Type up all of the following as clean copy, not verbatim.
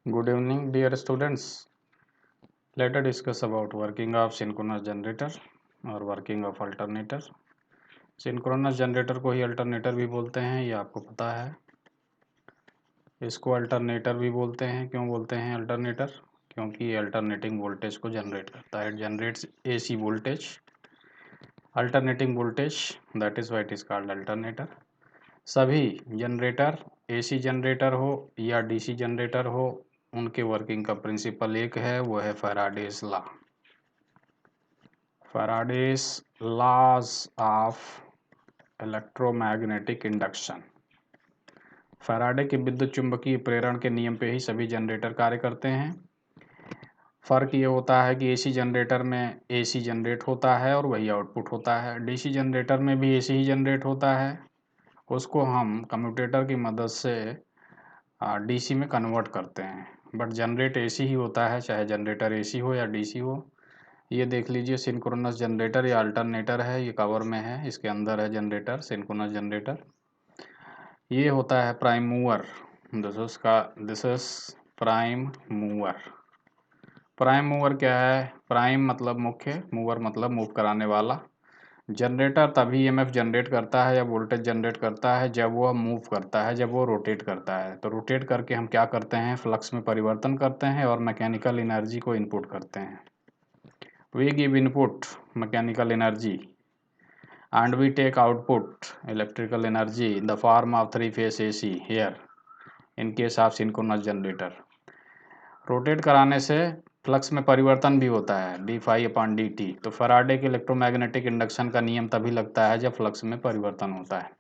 Good evening, dear students. Let us discuss about working of synchronous generator और working of alternator. Synchronous generator को ही alternator भी बोलते हैं, ये आपको पता है. इसको alternator भी बोलते हैं. क्यों बोलते हैं alternator? क्योंकि ये alternating voltage को generate करता है. It generates AC voltage, alternating voltage. That is why it is called alternator. सभी जनरेटर AC जनरेटर हो या DC जनरेटर हो, उनके वर्किंग का प्रिंसिपल एक है, वो है Faraday's law. Faraday's laws of electromagnetic induction. Faraday के विद्युत चुंबकीय प्रेरण के नियम पे ही सभी जनरेटर कार्य करते हैं. फ़र्क ये होता है कि AC जनरेटर में AC जनरेट होता है और वही आउटपुट होता है. DC जनरेटर में भी AC ही जनरेट होता है, उसको हम कम्यूटेटर की मदद से DC में कन्वर्ट करते हैं. बट जनरेट AC ही होता है, चाहे जनरेटर AC हो या DC हो. ये देख लीजिए, सिंक्रोनस जनरेटर या अल्टरनेटर है, ये कवर में है, इसके अंदर है जनरेटर, सिंक्रोनस जनरेटर. ये होता है prime mover. This is prime mover. Prime mover क्या है? प्राइम मतलब मुख्य, मूवर मतलब मूव कराने वाला. जनरेटर तभी EMF जनरेट करता है या वोल्टेज जनरेट करता है जब वह मूव करता है, जब वो रोटेट करता है. तो रोटेट करके हम क्या करते हैं? फ्लक्स में परिवर्तन करते हैं और मैकेनिकल एनर्जी को इनपुट करते हैं. We give input mechanical energy and we take output electrical energy in the form of three-phase AC here in case of synchronous generator. Rotate कराने से फ्लक्स में परिवर्तन भी होता है, d∅/dt. तो फैराडे के इलेक्ट्रोमैग्नेटिक इंडक्शन का नियम तभी लगता है जब फ्लक्स में परिवर्तन होता है.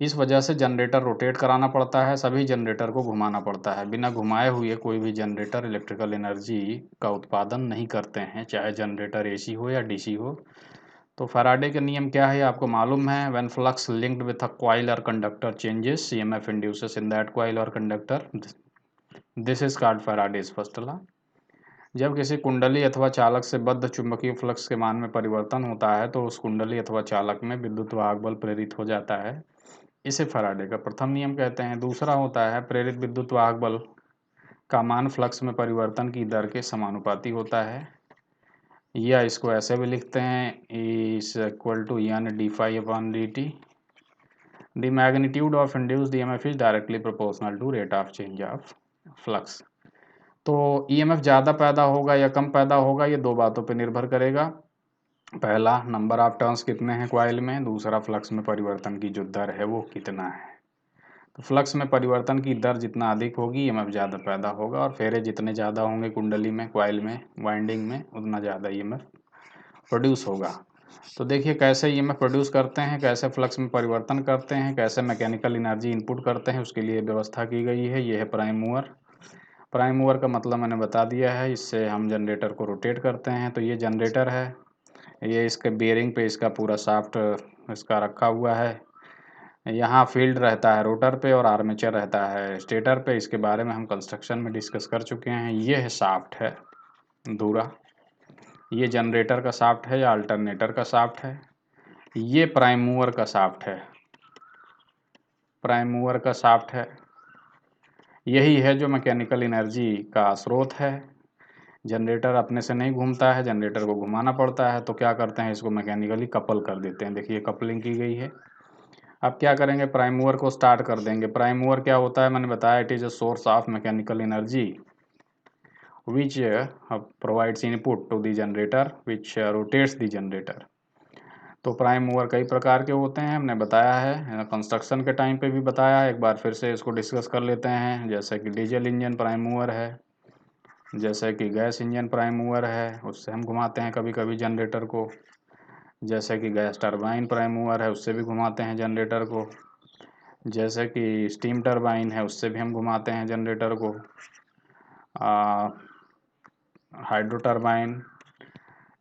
इस वजह से जनरेटर रोटेट कराना पड़ता है, सभी जनरेटर को घुमाना पड़ता है. बिना घुमाए हुए कोई भी जनरेटर इलेक्ट्रिकल एनर्जी का उत्पादन नहीं करते हैं, चाहे जनरेटर AC हो या DC हो. तो फैराडे के नियम क्या है आपको मालूम है? When flux linked with a coil और conductor changes, EMF induces in that coil और conductor. This is called Faraday's first law. जब किसी कुंडली अथवा चालक से बद्ध चुंबकीय फ्लक्स के मान में परिवर्तन होता है तो उस कुंडली अथवा चालक में विद्युत वाहक बल प्रेरित हो जाता है. इसे फैराडे का प्रथम नियम कहते हैं. दूसरा होता है प्रेरित विद्युत वाहक बल का मान फ्लक्स में परिवर्तन की दर के समानुपाती होता है, या इसको ऐसे भी लिखते हैं, is equal to n d∅/dt. The magnitude of induced EMF is directly proportional to rate of change of flux. तो EMF ज़्यादा पैदा होगा या कम पैदा होगा, ये दो बातों पर निर्भर करेगा. पहला, नंबर ऑफ टर्न्स कितने हैं कॉइल में. दूसरा, फ्लक्स में परिवर्तन की जो दर है वो कितना है. तो फ्लक्स में परिवर्तन की दर जितना अधिक होगी, EMF ज़्यादा पैदा होगा, और फेरे जितने ज़्यादा होंगे कुंडली में, कॉइल में, वाइंडिंग में, उतना ज़्यादा EMF प्रोड्यूस होगा. तो देखिए कैसे EMF प्रोड्यूस करते हैं, कैसे फ्लक्स में परिवर्तन करते हैं, कैसे मैकेनिकल एनर्जी इनपुट करते हैं, उसके लिए व्यवस्था की गई है. ये है प्राइम मूवर. प्राइम मूवर का मतलब मैंने बता दिया है, इससे हम जनरेटर को रोटेट करते हैं. तो ये जनरेटर है, ये इसके बेयरिंग पे इसका पूरा शाफ्ट इसका रखा हुआ है. यहाँ फील्ड रहता है रोटर पे और आर्मेचर रहता है स्टेटर पे. इसके बारे में हम कंस्ट्रक्शन में डिस्कस कर चुके हैं. ये है शाफ्ट है धुरा. ये जनरेटर का शाफ्ट है या अल्टरनेटर का शाफ्ट है. ये प्राइम मूवर का शाफ्ट है. प्राइम मूवर का शाफ्ट है. यही है जो मैकेनिकल एनर्जी का स्रोत है. जनरेटर अपने से नहीं घूमता है, जनरेटर को घुमाना पड़ता है. तो क्या करते हैं, इसको मैकेनिकली कपल कर देते हैं. देखिए कपलिंग की गई है. अब क्या करेंगे, प्राइम मूवर को स्टार्ट कर देंगे. प्राइम मूवर क्या होता है, मैंने बताया, it is a source of mechanical energy which provides input to the generator which rotates the generator. तो प्राइम मूवर कई प्रकार के होते हैं, हमने बताया है, कंस्ट्रक्शन के टाइम पे भी बताया है. एक बार फिर से इसको डिस्कस कर लेते हैं. जैसे कि डीजल इंजन प्राइम मूवर है, जैसे कि गैस इंजन प्राइम मूवर है, उससे हम घुमाते हैं कभी कभी जनरेटर को. जैसे कि गैस टरबाइन प्राइम मूवर है, उससे भी घुमाते हैं जनरेटर को. जैसे कि स्टीम टरबाइन है, उससे भी हम घुमाते हैं जनरेटर को. हाइड्रो टरबाइन,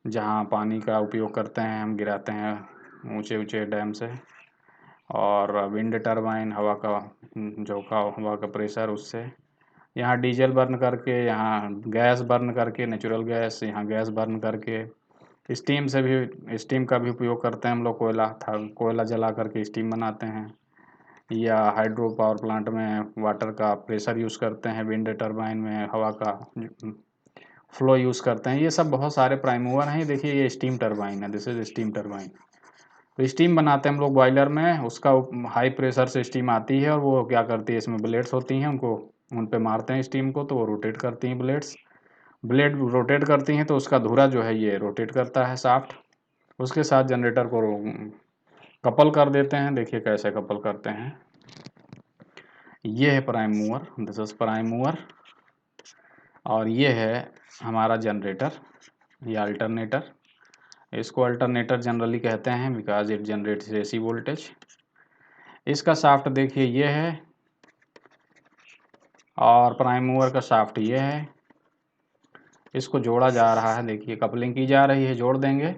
जहाँ पानी का उपयोग करते हैं, हम गिराते हैं ऊंचे ऊंचे डैम से. और विंड टरबाइन, हवा का झोंका, हवा का प्रेशर, उससे. यहाँ डीजल बर्न करके, यहाँ गैस बर्न करके, नेचुरल गैस, यहाँ गैस बर्न करके. स्टीम से भी, स्टीम का भी उपयोग करते हैं हम लोग. कोयला जला करके स्टीम बनाते हैं. या हाइड्रो पावर प्लांट में वाटर का प्रेशर यूज़ करते हैं, विंड टरबाइन में हवा का फ्लो यूज़ करते हैं। ये सब बहुत सारे प्राइम मूवर हैं। देखिए ये स्टीम टरबाइन है, दिस इज स्टीम टरबाइन। तो स्टीम बनाते हैं हम लोग बॉयलर में, उसका हाई प्रेशर से स्टीम आती है और वो क्या करती है, इसमें ब्लेड्स होती हैं, उनको उन पे मारते हैं स्टीम को, तो वो रोटेट करती हैं ब्लेड्स। ब्लेड रोटेट करती हैं तो उसका धुरा जो है ये रोटेट करता है शाफ्ट, उसके साथ जनरेटर को कपल कर देते हैं। देखिए कैसे कपल करते हैं। ये है prime mover, this is prime mover, और ये है हमारा जनरेटर, ये अल्टरनेटर। इसको अल्टरनेटर जनरली कहते हैं because it generates AC voltage. इसका शाफ्ट देखिए ये है, और प्राइम मूवर का शाफ्ट ये है। इसको जोड़ा जा रहा है, देखिए कपलिंग की जा रही है, जोड़ देंगे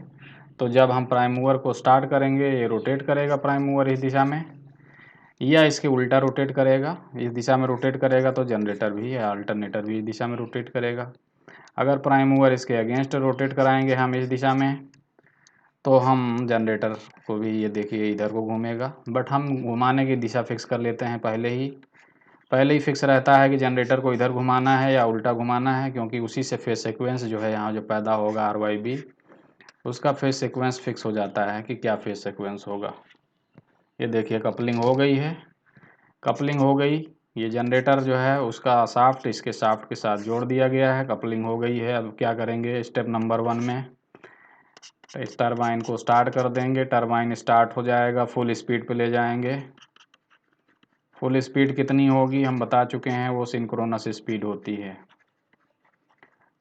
तो जब हम प्राइम मूवर को स्टार्ट करेंगे ये रोटेट करेगा प्राइम मूवर इस दिशा में, या इसके उल्टा रोटेट करेगा, इस दिशा में रोटेट करेगा तो जनरेटर भी या अल्टरनेटर भी इस दिशा में रोटेट करेगा। अगर प्राइम मूवर इसके अगेंस्ट रोटेट कराएंगे हम इस दिशा में, तो हम जनरेटर को भी, ये देखिए इधर को घूमेगा, बट हम घुमाने की दिशा फिक्स कर लेते हैं पहले ही फिक्स रहता है कि जनरेटर को इधर घुमाना है या उल्टा घुमाना है, क्योंकि उसी से फेज सीक्वेंस जो है यहाँ जो पैदा होगा आर वाई बी, उसका फेज सीक्वेंस फिक्स हो जाता है कि क्या फेज सीक्वेंस होगा। ये देखिए कपलिंग हो गई है, कपलिंग हो गई। ये जनरेटर जो है उसका शाफ्ट इसके शाफ्ट के साथ जोड़ दिया गया है, कपलिंग हो गई है। अब क्या करेंगे, स्टेप नंबर 1 में इस टरबाइन को स्टार्ट कर देंगे, टरबाइन स्टार्ट हो जाएगा, फुल स्पीड पे ले जाएंगे। फुल स्पीड कितनी होगी हम बता चुके हैं, वो सिंक्रोनस स्पीड होती है,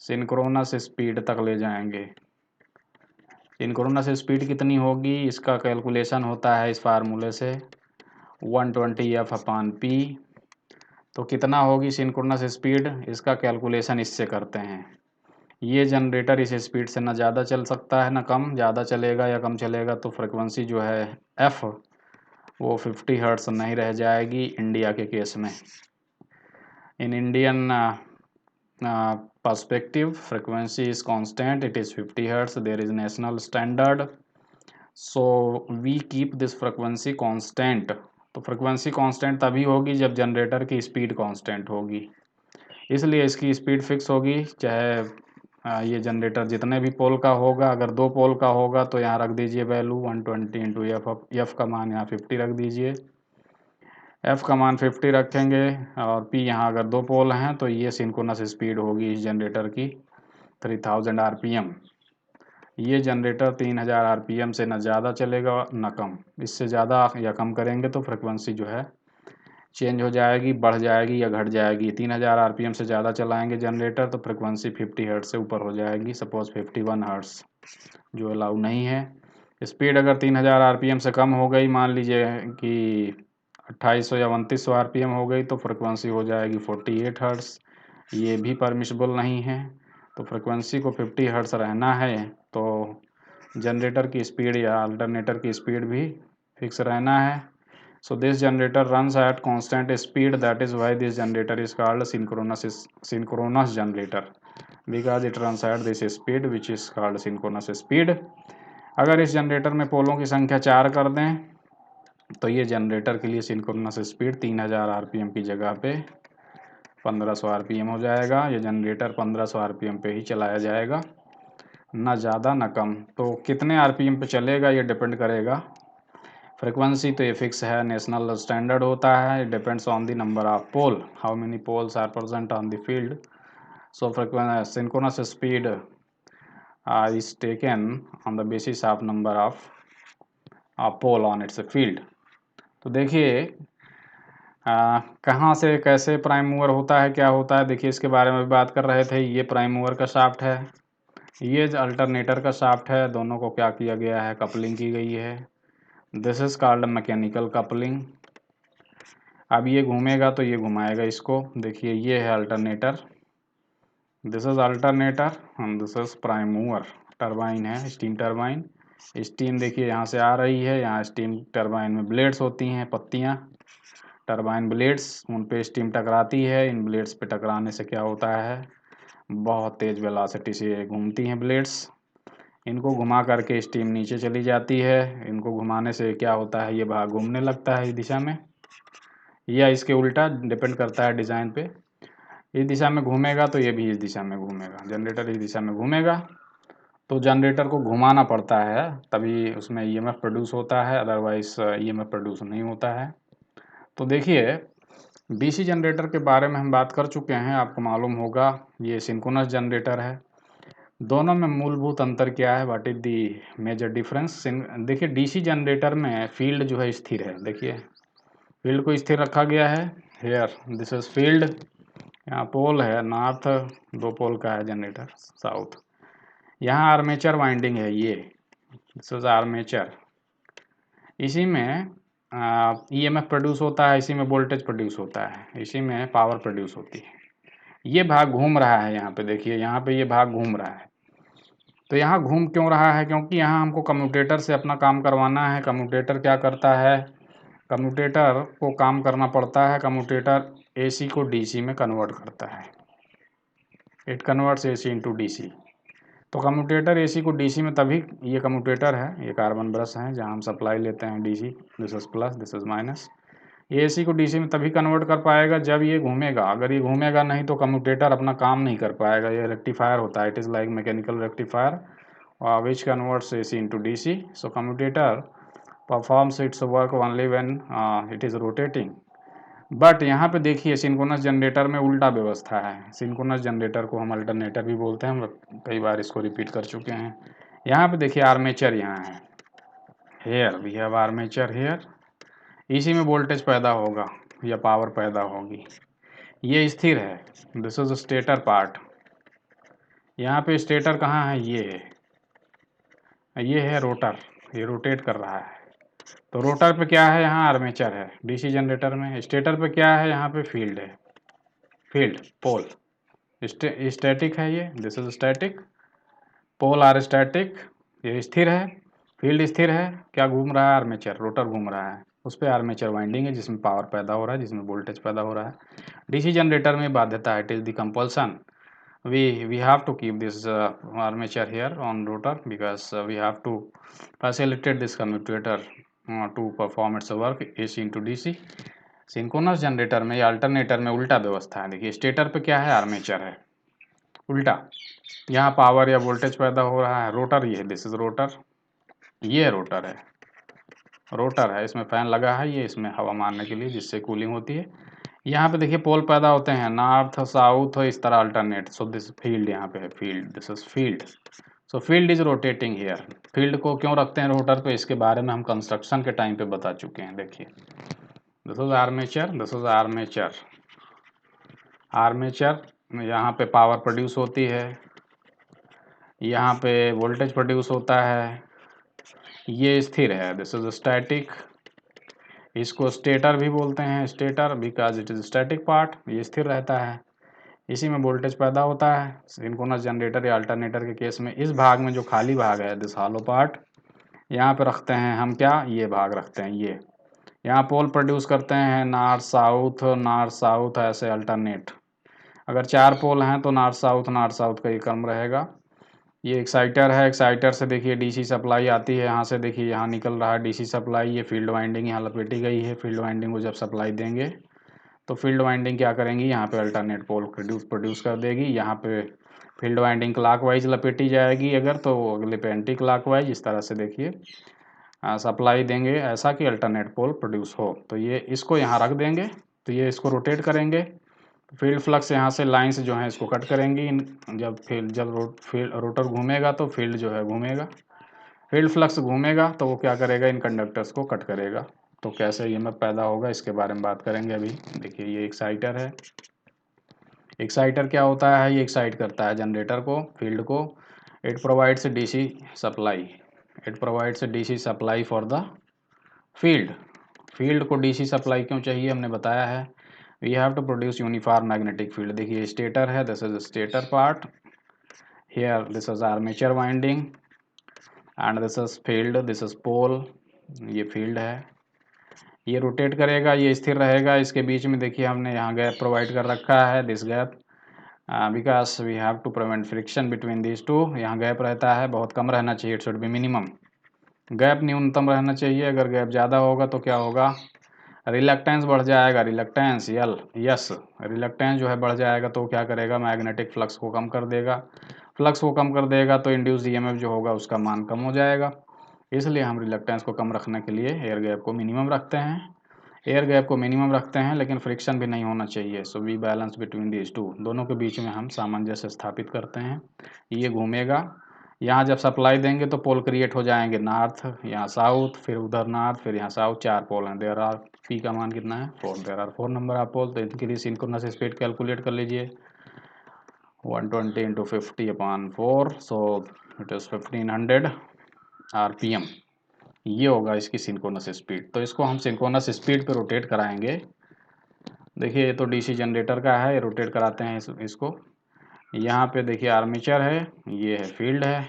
सिंक्रोनस स्पीड तक ले जाएंगे। सिंक्रोनस स्पीड कितनी होगी, इसका कैलकुलेशन होता है इस फार्मूले से 120F/P। तो कितना होगी सिंक्रोनस स्पीड, इसका कैलकुलेशन इससे करते हैं। ये जनरेटर इस स्पीड से ना ज़्यादा चल सकता है ना कम, ज़्यादा चलेगा या कम चलेगा तो फ्रिक्वेंसी जो है एफ़ वो 50 हर्ट्स नहीं रह जाएगी इंडिया के केस में। In Indian perspective frequency is constant, it is 50 hertz, there is national standard, so we keep this frequency constant। तो फ्रिक्वेंसी कांस्टेंट तभी होगी जब जनरेटर की स्पीड कांस्टेंट होगी, इसलिए इसकी स्पीड फिक्स होगी। चाहे ये जनरेटर जितने भी पोल का होगा, अगर 2 पोल का होगा तो यहाँ रख दीजिए वैल्यू 120 इंटू एफ का मान यहाँ 50 रख दीजिए, एफ का मान 50 रखेंगे, और पी यहाँ अगर 2 पोल हैं तो ये सिंक्रोनस स्पीड होगी इस जनरेटर की 3000 आरपीएम। ये जनरेटर 3000 आरपीएम से ना ज़्यादा चलेगा ना कम, इससे ज़्यादा या कम करेंगे तो फ्रिक्वेंसी जो है चेंज हो जाएगी, बढ़ जाएगी या घट जाएगी। 3000 आरपीएम से ज़्यादा चलाएंगे जनरेटर तो फ्रिक्वेंसी 50 हर्ट्ज से ऊपर हो जाएगी, सपोज 51 हर्ट्ज जो अलाउ नहीं है। स्पीड अगर 3000 आरपीएम से कम हो गई, मान लीजिए कि 2800 या 2900 आरपीएम हो गई, तो फ्रिक्वेंसी हो जाएगी 48 हर्ट्ज, ये भी परमिशबल नहीं है। तो फ्रिक्वेंसी को 50 हर्ट्ज रहना है तो जनरेटर की स्पीड या अल्टरनेटर की स्पीड भी फिक्स रहना है। So this generator runs at constant speed, that is why this generator is called synchronous generator, because it runs at this speed which is called synchronous speed. अगर इस generator में पोलों की संख्या 4 कर दें तो ये जनरेटर के लिए सिंक्रोनस स्पीड 3000 आरपीएम की जगह पे 1500 आरपीएम हो जाएगा। ये जनरेटर 1500 आरपीएम पे ही चलाया जाएगा, ना ज़्यादा ना कम। तो कितने आरपीएम पे चलेगा ये डिपेंड करेगा, फ्रिक्वेंसी तो ये फिक्स है, नेशनल स्टैंडर्ड होता है, it depends on the number of pole, how many poles are present on the field. So synchronous speed is taken on the basis of number of pole on its field। तो देखिए कहाँ से कैसे prime mover होता है, क्या होता है, देखिए इसके बारे में भी बात कर रहे थे। ये प्राइम मूवर का शाफ्ट है, ये अल्टरनेटर का शाफ्ट है, दोनों को क्या किया गया है, कपलिंग की गई है। This is called mechanical coupling. अब ये घूमेगा तो ये घुमाएगा इसको, देखिए ये है alternator, this is alternator and this is prime mover. Turbine है, स्टीम टरबाइन। स्टीम देखिए यहाँ से आ रही है, यहाँ स्टीम टरबाइन में ब्लेड्स होती हैं, पत्तियाँ, टरबाइन ब्लेड्स, उन पे स्टीम टकराती है। इन ब्लेड्स पे टकराने से क्या होता है, बहुत तेज़ वेलोसिटी से घूमती हैं ब्लेड्स, इनको घुमा करके स्टीम नीचे चली जाती है। इनको घुमाने से क्या होता है, ये भाग घूमने लगता है इस दिशा में, या इसके उल्टा, डिपेंड करता है डिज़ाइन पे। इस दिशा में घूमेगा तो ये भी इस दिशा में घूमेगा, जनरेटर इस दिशा में घूमेगा तो जनरेटर को घुमाना पड़ता है, तभी उसमें ईएमएफ प्रोड्यूस होता है, अदरवाइज़ ईएमएफ प्रोड्यूस नहीं होता है। तो देखिए, डीसी जनरेटर के बारे में हम बात कर चुके हैं, आपको मालूम होगा ये सिंक्रोनस जनरेटर है। दोनों में मूलभूत अंतर क्या है, what is the major difference? देखिए, डीसी जनरेटर में फील्ड जो है स्थिर है। देखिए, फील्ड को स्थिर रखा गया है। हेयर दिस इज फील्ड, यहाँ पोल है नॉर्थ, 2 पोल का है जनरेटर साउथ। यहाँ आर्मेचर वाइंडिंग है, ये दिस इज आर्मेचर। इसी में ईएमएफ प्रोड्यूस होता है, इसी में वोल्टेज प्रोड्यूस होता है, इसी में पावर प्रोड्यूस होती है। ये भाग घूम रहा है यहाँ पे, देखिए यहाँ पे ये भाग घूम रहा है। तो यहाँ घूम क्यों रहा है? क्योंकि यहाँ हमको कम्यूटेटर से अपना काम करवाना है। कम्यूटेटर क्या करता है? कम्यूटेटर को काम करना पड़ता है, कम्यूटेटर एसी को डीसी में कन्वर्ट करता है। It converts AC into DC. तो कम्यूटेटर एसी को डीसी में तभी, ये कम्यूटेटर है, ये कार्बन ब्रश है जहाँ हम सप्लाई लेते हैं DC, this is plus this is minus. ये एसी को डीसी में तभी कन्वर्ट कर पाएगा जब ये घूमेगा। अगर ये घूमेगा नहीं तो कम्यूटेटर अपना काम नहीं कर पाएगा। ये रेक्टिफायर होता है, it is like mechanical rectifier which converts AC into DC. So commutator performs its work only when it is rotating. But यहाँ पे देखिए, सिंक्रोनस जनरेटर में उल्टा व्यवस्था है। सिंक्रोनस जनरेटर को हम अल्टरनेटर भी बोलते हैं, हम कई बार इसको रिपीट कर चुके हैं। यहाँ पे देखिए आर्मेचर यहाँ है, here we have armature here. इसी में वोल्टेज पैदा होगा या पावर पैदा होगी। ये स्थिर है, दिस इज स्टेटर पार्ट। यहाँ पे स्टेटर कहाँ है? ये है रोटर, ये रोटेट कर रहा है। तो रोटर पे क्या है? यहाँ आर्मेचर है डीसी जनरेटर में। स्टेटर पे क्या है? यहाँ पे फील्ड है, फील्ड पोल। स्टैटिक है ये, this is static. Pole are static, ये स्थिर है। फील्ड स्थिर है। क्या घूम रहा है? आर्मेचर, रोटर घूम रहा है। उस पर आर्मेचर वाइंडिंग है जिसमें पावर पैदा हो रहा है, जिसमें वोल्टेज पैदा हो रहा है। डीसी जनरेटर में बाध्यता है, it is the compulsion. We have to keep this armature here on rotor because we have to facilitate this commutator to perform its work AC into DC. Synchronous generator में या alternator में उल्टा व्यवस्था है। देखिए, स्टेटर पे क्या है? आर्मेचर है, उल्टा। यहाँ पावर या वोल्टेज पैदा हो रहा है। रोटर ये है, दिस इज रोटर, ये रोटर है, रोटर है, इसमें फैन लगा है, ये इसमें हवा मारने के लिए, जिससे कूलिंग होती है। यहाँ पे देखिए पोल पैदा होते हैं, नॉर्थ साउथ इस तरह अल्टरनेट। सो दिस फील्ड, यहाँ पे है field, this is field. So field is rotating here. Field को क्यों रखते हैं रोटर पे, इसके बारे में हम कंस्ट्रक्शन के टाइम पे बता चुके हैं। देखिए, this is armature, this is armature. Armature यहाँ पे पावर प्रोड्यूस होती है, यहाँ पे वोल्टेज प्रोड्यूस होता है। ये स्थिर है, दिस इज स्टैटिक। इसको स्टेटर भी बोलते हैं, stator because it is static part, ये स्थिर रहता है। इसी में वोल्टेज पैदा होता है। सिंक्रोनस जनरेटर या अल्टरनेटर के केस में इस भाग में जो खाली भाग है, दिस हॉलो पार्ट, यहाँ पे रखते हैं हम क्या? ये भाग रखते हैं। ये यहाँ पोल प्रोड्यूस करते हैं, नॉर्थ साउथ ऐसे अल्टरनेट। अगर 4 पोल हैं तो नॉर्थ साउथ का ये क्रम रहेगा। ये एक्साइटर है, एक्साइटर से देखिए डीसी सप्लाई आती है, यहाँ से देखिए यहाँ निकल रहा है डीसी सप्लाई। ये फील्ड वाइंडिंग यहाँ लपेटी गई है। फील्ड वाइंडिंग को जब सप्लाई देंगे तो फील्ड वाइंडिंग क्या करेंगी? यहाँ पे अल्टरनेट पोल प्रोड्यूस कर देगी। यहाँ पे फील्ड वाइंडिंग क्लॉकवाइज लपेटी जाएगी अगर, तो अगले पे एंटी क्लॉकवाइज, इस तरह से देखिए सप्लाई देंगे ऐसा कि अल्टरनेट पोल प्रोड्यूस हो। तो ये इसको यहाँ रख देंगे, तो ये इसको रोटेट करेंगे। फील्ड फ्लक्स यहाँ से लाइंस जो हैं इसको कट करेंगी। जब रोटर घूमेगा तो फील्ड जो है घूमेगा, फील्ड फ्लक्स घूमेगा तो वो क्या करेगा? इन कंडक्टर्स को कट करेगा। तो कैसे ईएमएफ पैदा होगा इसके बारे में बात करेंगे अभी। देखिए, ये एक्साइटर है। एक्साइटर क्या होता है? ये एक्साइट करता है जनरेटर को, फील्ड को। It provides DC supply, it provides DC supply for the field. Field को डीसी सप्लाई क्यों चाहिए हमने बताया है। We have to produce uniform magnetic field. देखिए, स्टेटर है, this is stator part, here this is armature winding and this is field, this is pole, ये field है। ये रोटेट करेगा, ये स्थिर रहेगा। इसके बीच में देखिए हमने यहाँ गैप प्रोवाइड कर रखा है, this gap, because we have to prevent friction between this two. यहाँ गैप रहता है, बहुत कम रहना चाहिए, it should be minimum. Gap न्यूनतम रहना चाहिए। अगर गैप ज़्यादा होगा तो क्या होगा? रिलक्टेंस बढ़ जाएगा, रिलक्टेंस यस, रिलक्टेंस जो है बढ़ जाएगा तो क्या करेगा, मैग्नेटिक फ्लक्स को कम कर देगा, फ्लक्स को कम कर देगा तो इंड्यूस ईएमएफ जो होगा उसका मान कम हो जाएगा। इसलिए हम रिलक्टेंस को कम रखने के लिए एयर गैप को मिनिमम रखते हैं, एयर गैप को मिनिमम रखते हैं, लेकिन फ्रिक्शन भी नहीं होना चाहिए। So we balance between these two, दोनों के बीच में हम सामंजस्य स्थापित करते हैं। ये घूमेगा, यहाँ जब सप्लाई देंगे तो पोल क्रिएट हो जाएंगे, नॉर्थ, यहाँ साउथ, फिर उधर नॉर्थ, फिर यहाँ साउथ, 4 पोल हैं। देयर आर, पी का मान कितना है 4, देयर आर 4 नंबर ऑफ पोल। तो इनके लिए सिंक्रोनस स्पीड कैलकुलेट कर लीजिए, 120 into 50/4, so it is 1500 RPM. ये होगा इसकी सिंक्रोनस स्पीड। तो इसको हम सिंक्रोनस स्पीड पे रोटेट कराएंगे। देखिए ये तो डीसी जनरेटर का है, ये रोटेट कराते हैं इसको। यहाँ पे देखिए आर्मेचर है, ये है फील्ड है,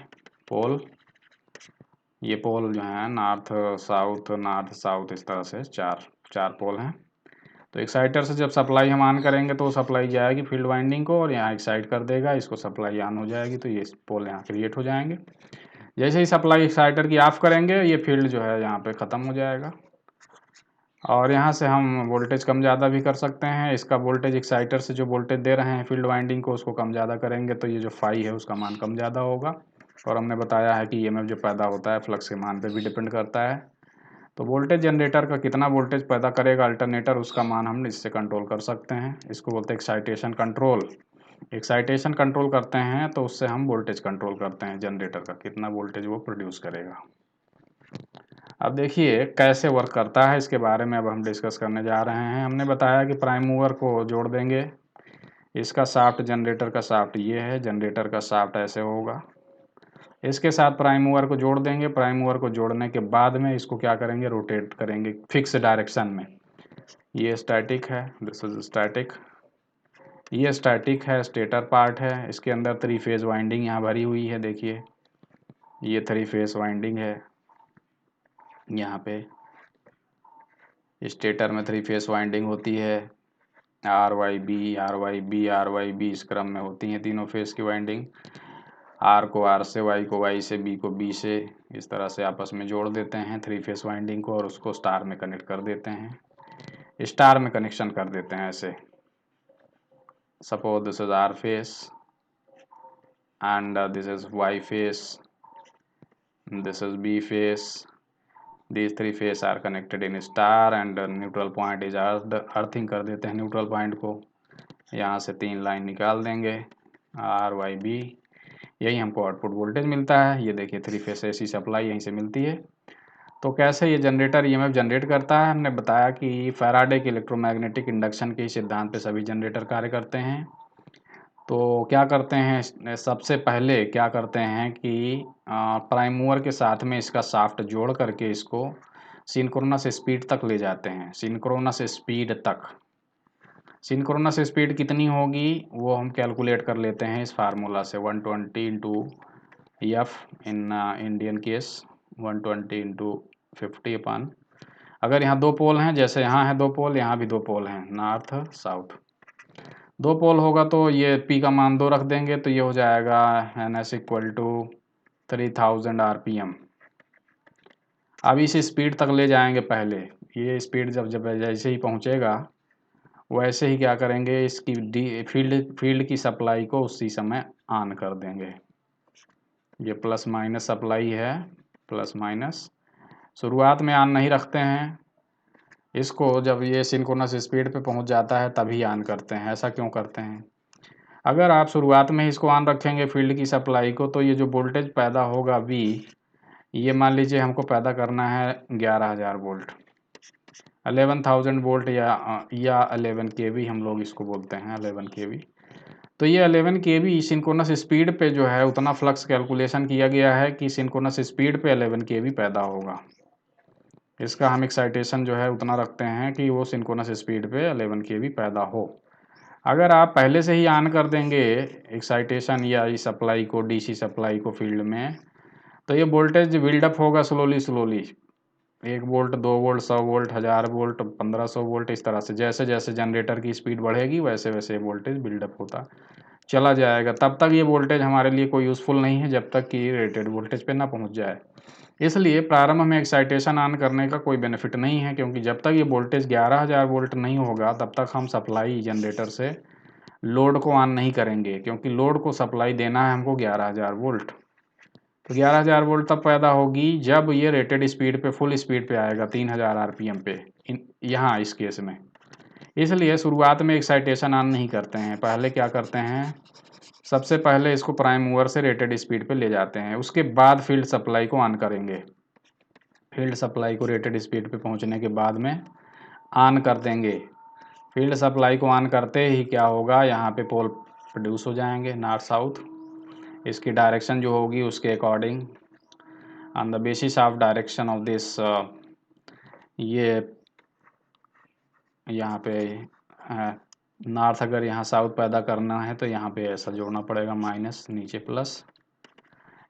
पोल, ये पोल जो है नॉर्थ साउथ इस तरह से चार पोल हैं। तो एक्साइटर से जब सप्लाई हम ऑन करेंगे तो सप्लाई जाएगी फील्ड वाइंडिंग को और यहाँ एक्साइट कर देगा, इसको सप्लाई ऑन हो जाएगी तो ये पोल यहाँ क्रिएट हो जाएंगे। जैसे ही सप्लाई एक्साइटर की ऑफ करेंगे ये फील्ड जो है यहाँ पे ख़त्म हो जाएगा। और यहाँ से हम वोल्टेज कम ज़्यादा भी कर सकते हैं। इसका वोल्टेज एक्साइटर से जो वोल्टेज दे रहे हैं फील्ड वाइंडिंग को, उसको कम ज़्यादा करेंगे तो ये जो फाई है उसका मान कम ज़्यादा होगा। और हमने बताया है कि ईएमएफ जो पैदा होता है फ्लक्स के मान पे भी डिपेंड करता है। तो वोल्टेज जनरेटर का कितना वोल्टेज पैदा करेगा अल्टरनेटर, उसका मान हम इससे कंट्रोल कर सकते हैं। इसको बोलते हैं एक्साइटेशन कंट्रोल। एक्साइटेशन कंट्रोल करते हैं तो उससे हम वोल्टेज कंट्रोल करते हैं जनरेटर का, कितना वोल्टेज वो प्रोड्यूस करेगा। अब देखिए कैसे वर्क करता है, इसके बारे में अब हम डिस्कस करने जा रहे हैं। हमने बताया कि प्राइम मूवर को जोड़ देंगे, इसका शाफ्ट जनरेटर का शाफ्ट ये है, जनरेटर का शाफ्ट ऐसे होगा, इसके साथ प्राइम मूवर को जोड़ देंगे। प्राइम मूवर को जोड़ने के बाद में इसको क्या करेंगे, रोटेट करेंगे फिक्स डायरेक्शन में। ये स्टैटिक है, दिस इज स्टैटिक, ये स्टैटिक है, स्टेटर पार्ट है। इसके अंदर 3 फेज वाइंडिंग यहाँ भरी हुई है, देखिए ये 3 फेज वाइंडिंग है। यहाँ पे स्टेटर में 3 फेज वाइंडिंग होती है, R Y B R Y B R Y B, इस क्रम में होती हैं तीनों फेज की वाइंडिंग। आर को आर से, वाई को वाई से, बी को बी से, इस तरह से आपस में जोड़ देते हैं 3 फेज वाइंडिंग को और उसको स्टार में कनेक्ट कर देते हैं, स्टार में कनेक्शन कर देते हैं ऐसे। Suppose this is R phase and this is Y face, this is B face, these 3 face are connected in star and neutral point is earthing कर देते हैं न्यूट्रल पॉइंट को। यहाँ से 3 लाइन निकाल देंगे आर वाई बी, यही हमको आउटपुट वोल्टेज मिलता है। ये देखिए 3 फेस एसी सप्लाई यहीं से मिलती है। तो कैसे ये जनरेटर ईएमएफ जनरेट करता है, हमने बताया कि फैराडे के इलेक्ट्रोमैग्नेटिक इंडक्शन के सिद्धांत पे सभी जनरेटर कार्य करते हैं। तो क्या करते हैं, सबसे पहले क्या करते हैं कि प्राइम मूवर के साथ में इसका शाफ्ट जोड़ करके इसको सिंक्रोनस स्पीड तक ले जाते हैं। सिंक्रोनस स्पीड तक, सिंक्रोनस स्पीड कितनी होगी वो हम कैलकुलेट कर लेते हैं इस फार्मूला से, 120 into F in Indian case, 120 into 50 अगर यहाँ 2 पोल हैं, जैसे यहाँ है 2 पोल, यहाँ भी 2 पोल हैं, नॉर्थ साउथ 2 पोल होगा तो ये P का मान 2 रख देंगे तो ये हो जाएगा NS इक्वल टू 3000 RPM। अब इस स्पीड तक ले जाएंगे पहले, ये स्पीड जब जब जैसे ही पहुंचेगा वैसे ही क्या करेंगे, इसकी फील्ड की सप्लाई को उसी समय ऑन कर देंगे। ये प्लस माइनस सप्लाई है, प्लस माइनस शुरुआत में ऑन नहीं रखते हैं इसको, जब ये सिंक्रोनस स्पीड पे पहुंच जाता है तभी ऑन करते हैं। ऐसा क्यों करते हैं, अगर आप शुरुआत में इसको ऑन रखेंगे फील्ड की सप्लाई को तो ये जो वोल्टेज पैदा होगा V, ये मान लीजिए हमको पैदा करना है 11000 वोल्ट, 11000 वोल्ट या 11 kV हम लोग इसको बोलते हैं 11 kV। तो ये 11 kV सिंक्रोनस स्पीड पे जो है उतना फ्लक्स कैलकुलेशन किया गया है कि सिंक्रोनस स्पीड पे 11 kV पैदा होगा। इसका हम एक्साइटेशन जो है उतना रखते हैं कि वो सिंक्रोनस स्पीड पे 11 kV पैदा हो। अगर आप पहले से ही ऑन कर देंगे एक्साइटेशन या इस सप्लाई को, डीसी सप्लाई को फील्ड में, तो ये वोल्टेज बिल्डअप होगा slowly slowly, 1 volt 2 volt 100 volt 1000 volt 1500 volt, इस तरह से जैसे जैसे जनरेटर की स्पीड बढ़ेगी वैसे वैसे वोल्टेज बिल्डअप होता चला जाएगा। तब तक ये वोल्टेज हमारे लिए कोई यूज़फुल नहीं है जब तक कि रेटेड वोल्टेज पे ना पहुंच जाए। इसलिए प्रारंभ में एक्साइटेशन ऑन करने का कोई बेनिफिट नहीं है, क्योंकि जब तक ये वोल्टेज 11,000 वोल्ट नहीं होगा तब तक हम सप्लाई जनरेटर से लोड को ऑन नहीं करेंगे, क्योंकि लोड को सप्लाई देना है हमको 11,000 वोल्ट। तो 11,000 वोल्ट तब पैदा होगी जब ये रेटेड स्पीड पे, फुल स्पीड पे आएगा 3,000 आरपीएम पे, यहाँ इस केस में। इसलिए शुरुआत में एक्साइटेशन ऑन नहीं करते हैं। पहले क्या करते हैं, सबसे पहले इसको प्राइम मूवर से रेटेड स्पीड पे ले जाते हैं, उसके बाद फील्ड सप्लाई को ऑन करेंगे। फील्ड सप्लाई को रेटेड स्पीड पे पहुंचने के बाद में ऑन कर देंगे। फील्ड सप्लाई को ऑन करते ही क्या होगा, यहाँ पे पोल प्रोड्यूस हो जाएंगे नॉर्थ साउथ। इसकी डायरेक्शन जो होगी उसके according, on the basis of direction of this, ये यहाँ पे नॉर्थ, अगर यहाँ साउथ पैदा करना है तो यहाँ पे ऐसा जोड़ना पड़ेगा, माइनस नीचे प्लस।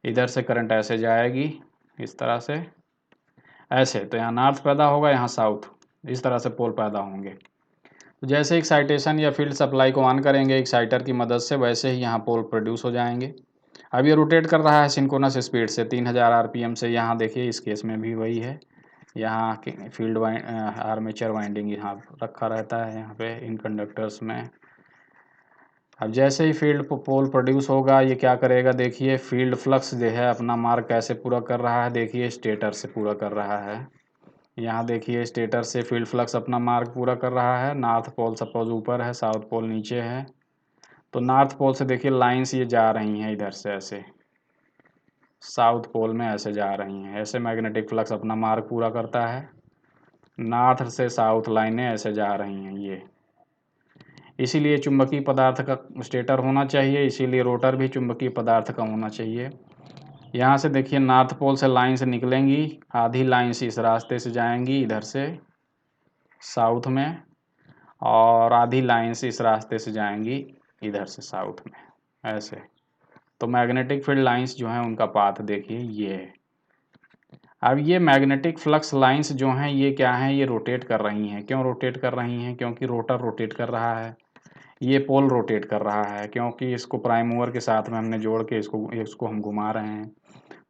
इधर से करंट ऐसे जाएगी इस तरह से, ऐसे, तो यहाँ नॉर्थ पैदा होगा, यहाँ साउथ, इस तरह से पोल पैदा होंगे। तो जैसे एक्साइटेशन या फील्ड सप्लाई को ऑन करेंगे एक्साइटर की मदद से, वैसे ही यहाँ पोल प्रोड्यूस हो जाएंगे। अब ये रोटेट कर रहा है सिंक्रोनस स्पीड से 3,000 आरपीएम से। यहाँ देखिए इस केस में भी वही है, यहाँ फील्ड आर्मेचर वाइंडिंग यहाँ रखा रहता है यहाँ पे इन कंडक्टर्स में। अब जैसे ही फील्ड पोल प्रोड्यूस होगा, ये क्या करेगा, देखिए फील्ड फ्लक्स जो है अपना मार्ग कैसे पूरा कर रहा है, देखिए स्टेटर से पूरा कर रहा है। यहाँ देखिए स्टेटर से फील्ड फ्लक्स अपना मार्ग पूरा कर रहा है। नॉर्थ पोल सपोज ऊपर है, साउथ पोल नीचे है, तो नॉर्थ पोल से देखिए लाइंस ये जा रही हैं इधर से ऐसे, साउथ पोल में ऐसे जा रही हैं, ऐसे मैग्नेटिक फ्लक्स अपना मार्ग पूरा करता है। नॉर्थ से साउथ लाइनें ऐसे जा रही हैं ये, इसीलिए चुंबकीय पदार्थ का स्टेटर होना चाहिए, इसीलिए रोटर भी चुंबकीय पदार्थ का होना चाहिए। यहाँ से देखिए नॉर्थ पोल से लाइन से निकलेंगी, आधी लाइन से इस रास्ते से जाएंगी इधर से साउथ में, और आधी लाइन से इस रास्ते से जाएंगी इधर से साउथ में, ऐसे। तो मैग्नेटिक फील्ड लाइंस जो हैं उनका पाथ देखिए ये है। अब ये मैग्नेटिक फ्लक्स लाइंस जो हैं ये क्या हैं, ये रोटेट कर रही हैं। क्यों रोटेट कर रही हैं, क्योंकि रोटर रोटेट कर रहा है, ये पोल रोटेट कर रहा है, क्योंकि इसको प्राइम मूवर के साथ में हमने जोड़ के इसको हम घुमा रहे हैं।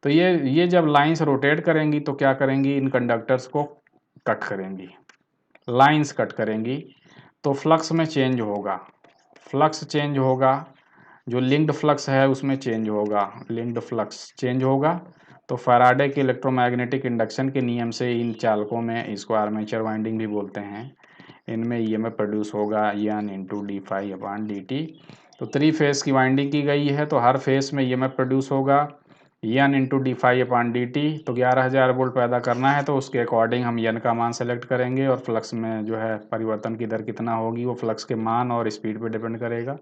तो ये जब लाइंस रोटेट करेंगी तो क्या करेंगी, इन कंडक्टर्स को कट करेंगी, लाइंस कट करेंगी, तो फ्लक्स में चेंज होगा, फ्लक्स चेंज होगा, जो लिंक्ड फ्लक्स है उसमें चेंज होगा, लिंक्ड फ्लक्स चेंज होगा। तो फैराडे के इलेक्ट्रोमैग्नेटिक इंडक्शन के नियम से इन चालकों में, इसको आर्मेचर वाइंडिंग भी बोलते हैं, इनमें ईएमएफ प्रोड्यूस होगा N into d phi upon d t. तो 3 फेस की वाइंडिंग की गई है, तो हर फेस में ईएमएफ प्रोड्यूस होगा N into d phi upon d t. तो 11,000 वोल्ट पैदा करना है तो उसके अकॉर्डिंग हम N का मान सेलेक्ट करेंगे, और फ्लक्स में जो है परिवर्तन की दर कितना होगी वो फ्लक्स के मान और स्पीड पर डिपेंड करेगा।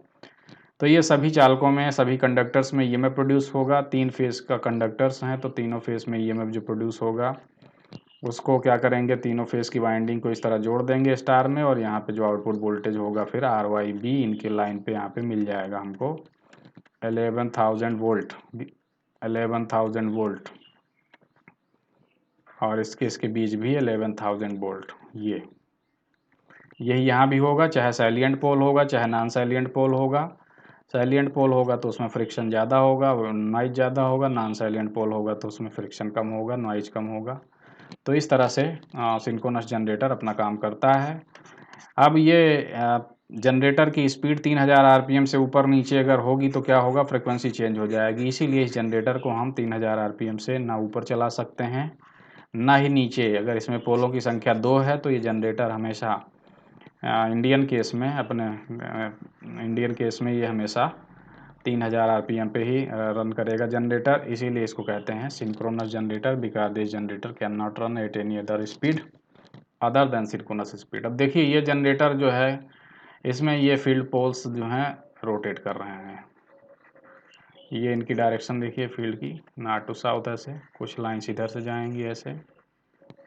तो ये सभी चालकों में, सभी कंडक्टर्स में ईएमएफ प्रोड्यूस होगा। 3 फेस का कंडक्टर्स हैं तो तीनों फेस में ईएमएफ जो प्रोड्यूस होगा उसको क्या करेंगे, तीनों फेस की वाइंडिंग को इस तरह जोड़ देंगे स्टार में, और यहाँ पे जो आउटपुट वोल्टेज होगा फिर RYB इनके लाइन पे यहाँ पे मिल जाएगा हमको 11,000 वोल्ट, 11,000 वोल्ट, और इसके बीच भी 11,000 वोल्ट। यही यहाँ भी होगा, चाहे सैलिएंट पोल होगा चाहे नॉन सैलिएंट पोल होगा। सैलिएंट पोल होगा तो उसमें फ्रिक्शन ज़्यादा होगा, नॉइज ज़्यादा होगा, नॉन सैलिएंट पोल होगा तो उसमें फ्रिक्शन कम होगा, नॉइज कम होगा। तो इस तरह से सिंक्रोनस जनरेटर अपना काम करता है। अब ये जनरेटर की स्पीड 3,000 आरपीएम से ऊपर नीचे अगर होगी तो क्या होगा, फ्रिक्वेंसी चेंज हो जाएगी। इसीलिए इस जनरेटर को हम 3,000 आरपीएम से ना ऊपर चला सकते हैं ना ही नीचे। अगर इसमें पोलों की संख्या 2 है तो ये जनरेटर हमेशा इंडियन केस में, अपने इंडियन केस में ये हमेशा 3,000 आरपीएम पे ही रन करेगा जनरेटर। इसीलिए इसको कहते हैं synchronous generator, because this generator can not run at any other speed other than synchronous speed. अब देखिए ये जनरेटर जो है इसमें ये फील्ड पोल्स जो हैं रोटेट कर रहे हैं, ये इनकी डायरेक्शन देखिए फील्ड की, नॉर्थ टू साउथ, ऐसे कुछ लाइंस इधर से जाएंगी ऐसे,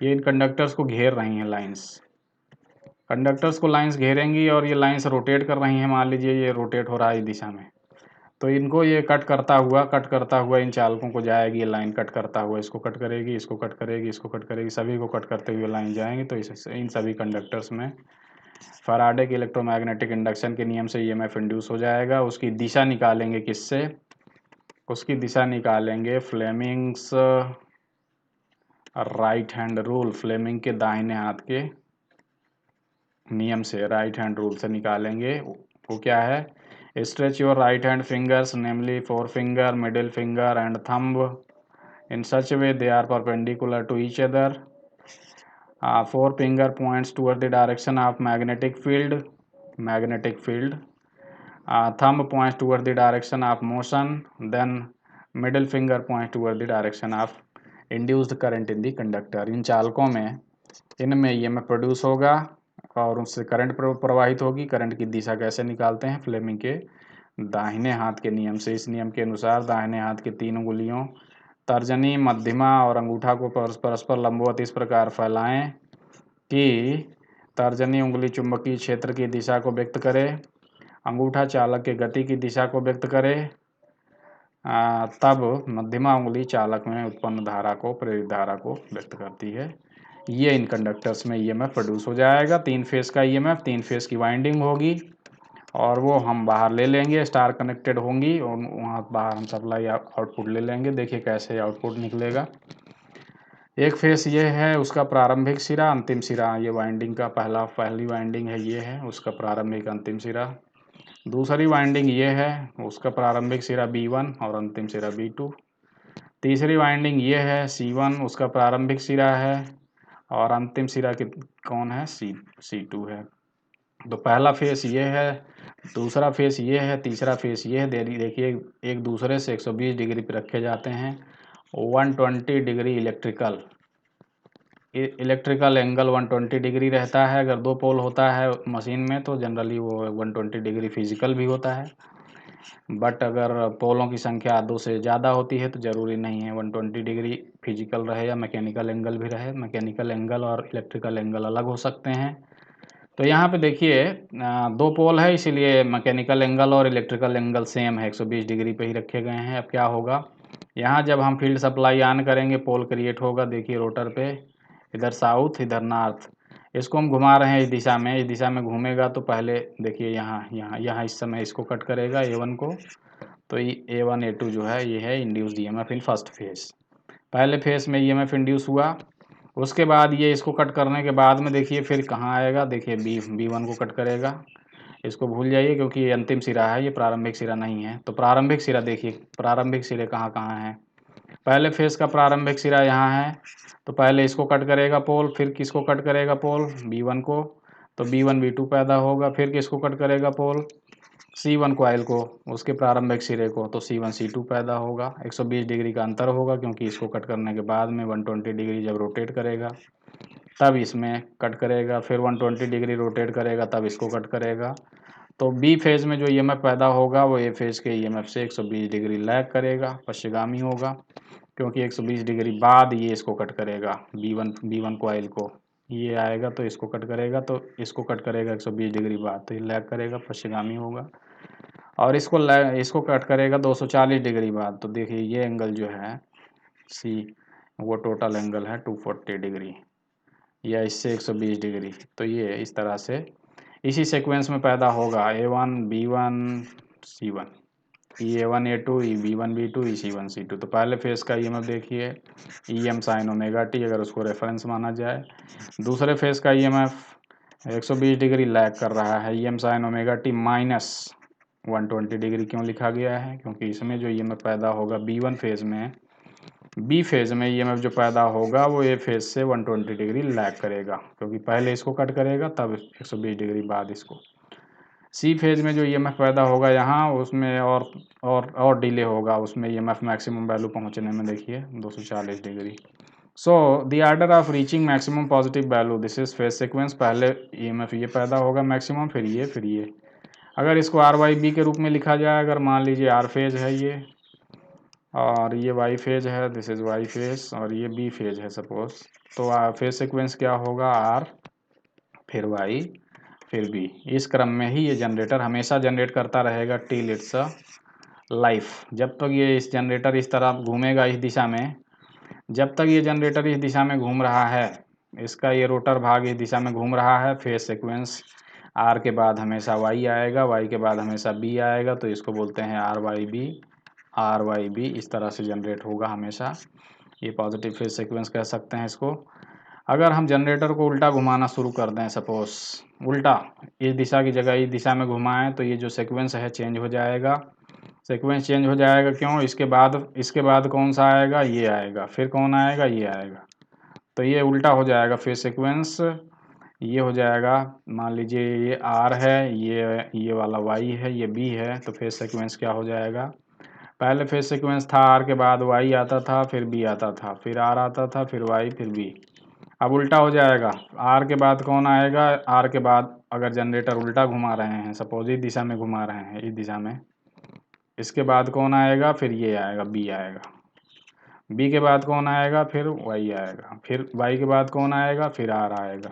ये इन कंडक्टर्स को घेर रही हैं लाइंस, कंडक्टर्स को लाइंस घेरेंगी और ये लाइंस रोटेट कर रही हैं। मान लीजिए ये रोटेट हो रहा है इस दिशा में, तो इनको ये कट करता हुआ इन चालकों को जाएगी, ये लाइन कट करता हुआ इसको कट करेगी, इसको कट करेगी, इसको कट करेगी, सभी को कट करते हुए लाइन जाएंगे। तो इन सभी कंडक्टर्स में फैराडे के इलेक्ट्रोमैग्नेटिक इंडक्शन के नियम से ईएमएफ इंड्यूस हो जाएगा। उसकी दिशा निकालेंगे किससे, उसकी दिशा निकालेंगे Fleming's right hand rule, Fleming के दाहिने हाथ के नियम से, राइट हैंड रूल से निकालेंगे। वो क्या है? Stretch your right hand fingers namely four finger, middle finger and thumb in such a way they are perpendicular to each other. Forefinger points toward the direction of magnetic field. Thumb points toward the direction of motion. Then middle finger points toward the direction of induced current in the conductor. इन चालकों में, इनमें EMF produce होगा और उससे current प्रवाहित होगी। Current की दिशा कैसे निकालते हैं? फ्लेमिंग के दाहिने हाथ के नियम से। इस नियम के अनुसार दाहिने हाथ की 3 उंगलियों तर्जनी, मध्यमा और अंगूठा को परस्पर लंबवत इस प्रकार फैलाएं कि तर्जनी उंगली चुंबकीय क्षेत्र की दिशा को व्यक्त करे, अंगूठा चालक के गति की दिशा को व्यक्त करे, तब मध्यमा उंगली चालक में उत्पन्न धारा को, प्रेरित धारा को व्यक्त करती है। ये इन कंडक्टर्स में EMF प्रोड्यूस हो जाएगा। 3 फेस का EMF, 3 फेस की वाइंडिंग होगी और वो हम बाहर ले लेंगे, स्टार कनेक्टेड होंगी और वहाँ बाहर हम सप्लाई आउटपुट ले लेंगे। देखिए कैसे आउटपुट निकलेगा। एक फेस ये है, उसका प्रारंभिक सिरा, अंतिम सिरा। ये वाइंडिंग का पहली वाइंडिंग है, ये है उसका प्रारंभिक अंतिम सिरा। दूसरी वाइंडिंग ये है, उसका प्रारंभिक सिरा B1 और अंतिम सिरा B2। तीसरी वाइंडिंग ये है C1, उसका प्रारंभिक सिरा है और अंतिम सिरा कौन है? C2 है। तो पहला फेस ये है, दूसरा फेस ये है, तीसरा फेस ये है। देखिए एक दूसरे से 120 डिग्री पे रखे जाते हैं। 120 डिग्री इलेक्ट्रिकल एंगल 120 डिग्री रहता है। अगर 2 पोल होता है मशीन में तो जनरली वो 120 डिग्री फिजिकल भी होता है, बट अगर पोलों की संख्या 2 से ज़्यादा होती है तो ज़रूरी नहीं है 120 डिग्री फिजिकल रहे या मैकेनिकल एंगल भी रहे। मैकेनिकल एंगल और इलेक्ट्रिकल एंगल अलग हो सकते हैं। तो यहाँ पे देखिए 2 पोल है, इसीलिए मैकेनिकल एंगल और इलेक्ट्रिकल एंगल सेम है, 120 डिग्री पे ही रखे गए हैं। अब क्या होगा, यहाँ जब हम फील्ड सप्लाई ऑन करेंगे पोल क्रिएट होगा। देखिए रोटर पे, इधर साउथ इधर नॉर्थ, इसको हम घुमा रहे हैं इस दिशा में। इस दिशा में घूमेगा तो पहले देखिए यहाँ इस समय इसको कट करेगा A1 को। तो A1 A2 जो है ये है induced EMF in first phase. पहले फेज में EMF इंड्यूस हुआ, उसके बाद ये इसको कट करने के बाद में देखिए फिर कहाँ आएगा। देखिए B1 को कट करेगा। इसको भूल जाइए क्योंकि ये अंतिम सिरा है, ये प्रारंभिक सिरा नहीं है। तो प्रारंभिक सिरा देखिए, प्रारंभिक सिरे कहाँ कहाँ हैं। पहले फेज का प्रारंभिक सिरा यहाँ है, तो पहले इसको कट करेगा पोल, फिर किसको कट करेगा पोल? B1 को। तो B1 B2 पैदा होगा। फिर किसको कट करेगा पोल? C1 कॉइल को, उसके प्रारंभिक सिरे को। तो C1 C2 पैदा होगा। 120 डिग्री का अंतर होगा क्योंकि इसको कट करने के बाद में 120 डिग्री जब रोटेट करेगा तब इसमें कट करेगा, फिर 120 डिग्री रोटेट करेगा तब इसको कट करेगा। तो बी फेज में जो EMF पैदा होगा वो ए फेज के EMF से 120 डिग्री लैग करेगा, पश्चिगामी होगा, क्योंकि 120 डिग्री बाद ये इसको कट करेगा B1 कॉइल को। ये आएगा तो इसको कट करेगा, तो इसको कट करेगा 120 डिग्री बाद, तो ये लैग करेगा, पश्चिगामी होगा। और इसको कट करेगा 240 डिग्री बाद। तो देखिए ये एंगल जो है C, वो टोटल एंगल है 240 डिग्री या इससे 120 डिग्री। तो ये इस तरह से इसी सीक्वेंस में पैदा होगा A1 B1 C1, A1 A2 B1 B2 C1 C2। तो पहले फेज का EMF देखिए EM sin ओमेगा टी, अगर उसको रेफरेंस माना जाए। दूसरे फेज का EMF 120 डिग्री लैग कर रहा है, EM sin omega T minus 120 degree क्यों लिखा गया है? क्योंकि इसमें जो EMF पैदा होगा B1 फेज में, बी फेज में EMF जो पैदा होगा वो ए फेज से 120 डिग्री लैग करेगा, क्योंकि पहले इसको कट करेगा तब 120 डिग्री बाद इसको। सी फेज में जो EMF पैदा होगा यहाँ, उसमें और डिले होगा, उसमें EMF मैक्सिमम वैल्यू पहुँचने में देखिए 240 degree. So the order of reaching maximum positive value, this is phase sequence. पहले EMF ये पैदा होगा मैक्सिमम, फिर ये। अगर इसको RYB के रूप में लिखा जाए, अगर मान लीजिए R फेज है ये और ये Y फेज है, दिस इज Y फेज, और ये B फेज है सपोज, तो फेज सीक्वेंस क्या होगा? R फिर Y फिर B। इस क्रम में ही ये जनरेटर हमेशा जनरेट करता रहेगा टिल इट्स लाइफ। जब तक ये इस जनरेटर इस तरह घूमेगा इस दिशा में, जब तक ये जनरेटर इस दिशा में घूम रहा है, इसका ये रोटर भाग इस दिशा में घूम रहा है, फेज सीक्वेंस R के बाद हमेशा Y आएगा, Y के बाद हमेशा B आएगा। तो इसको बोलते हैं RYB। इस तरह से जनरेट होगा हमेशा। ये पॉजिटिव फेज सीक्वेंस कह सकते हैं इसको। अगर हम जनरेटर को उल्टा घुमाना शुरू कर दें, सपोज उल्टा इस दिशा की जगह इस दिशा में घुमाएं, तो ये जो सीक्वेंस है चेंज हो जाएगा। सीक्वेंस चेंज हो जाएगा क्यों? इसके बाद कौन सा आएगा? ये आएगा। फिर कौन आएगा? ये आएगा। तो ये उल्टा हो जाएगा फेज सीक्वेंस। ये हो जाएगा, मान लीजिए ये आर है, ये वाला वाई है, ये बी है, तो फेज सीक्वेंस क्या हो जाएगा? पहले फेज सीक्वेंस था आर के बाद वाई आता था, फिर बी आता था, फिर आर आता था, फिर वाई, फिर बी। अब उल्टा हो जाएगा। आर के बाद कौन आएगा? आर के बाद अगर जनरेटर उल्टा घुमा रहे हैं, सपोज इस दिशा में घुमा रहे हैं, इस दिशा में, इसके बाद कौन आएगा? फिर ये आएगा, बी आएगा। बी के बाद कौन आएगा? फिर वाई आएगा। फिर वाई के बाद कौन आएगा? फिर आर आएगा।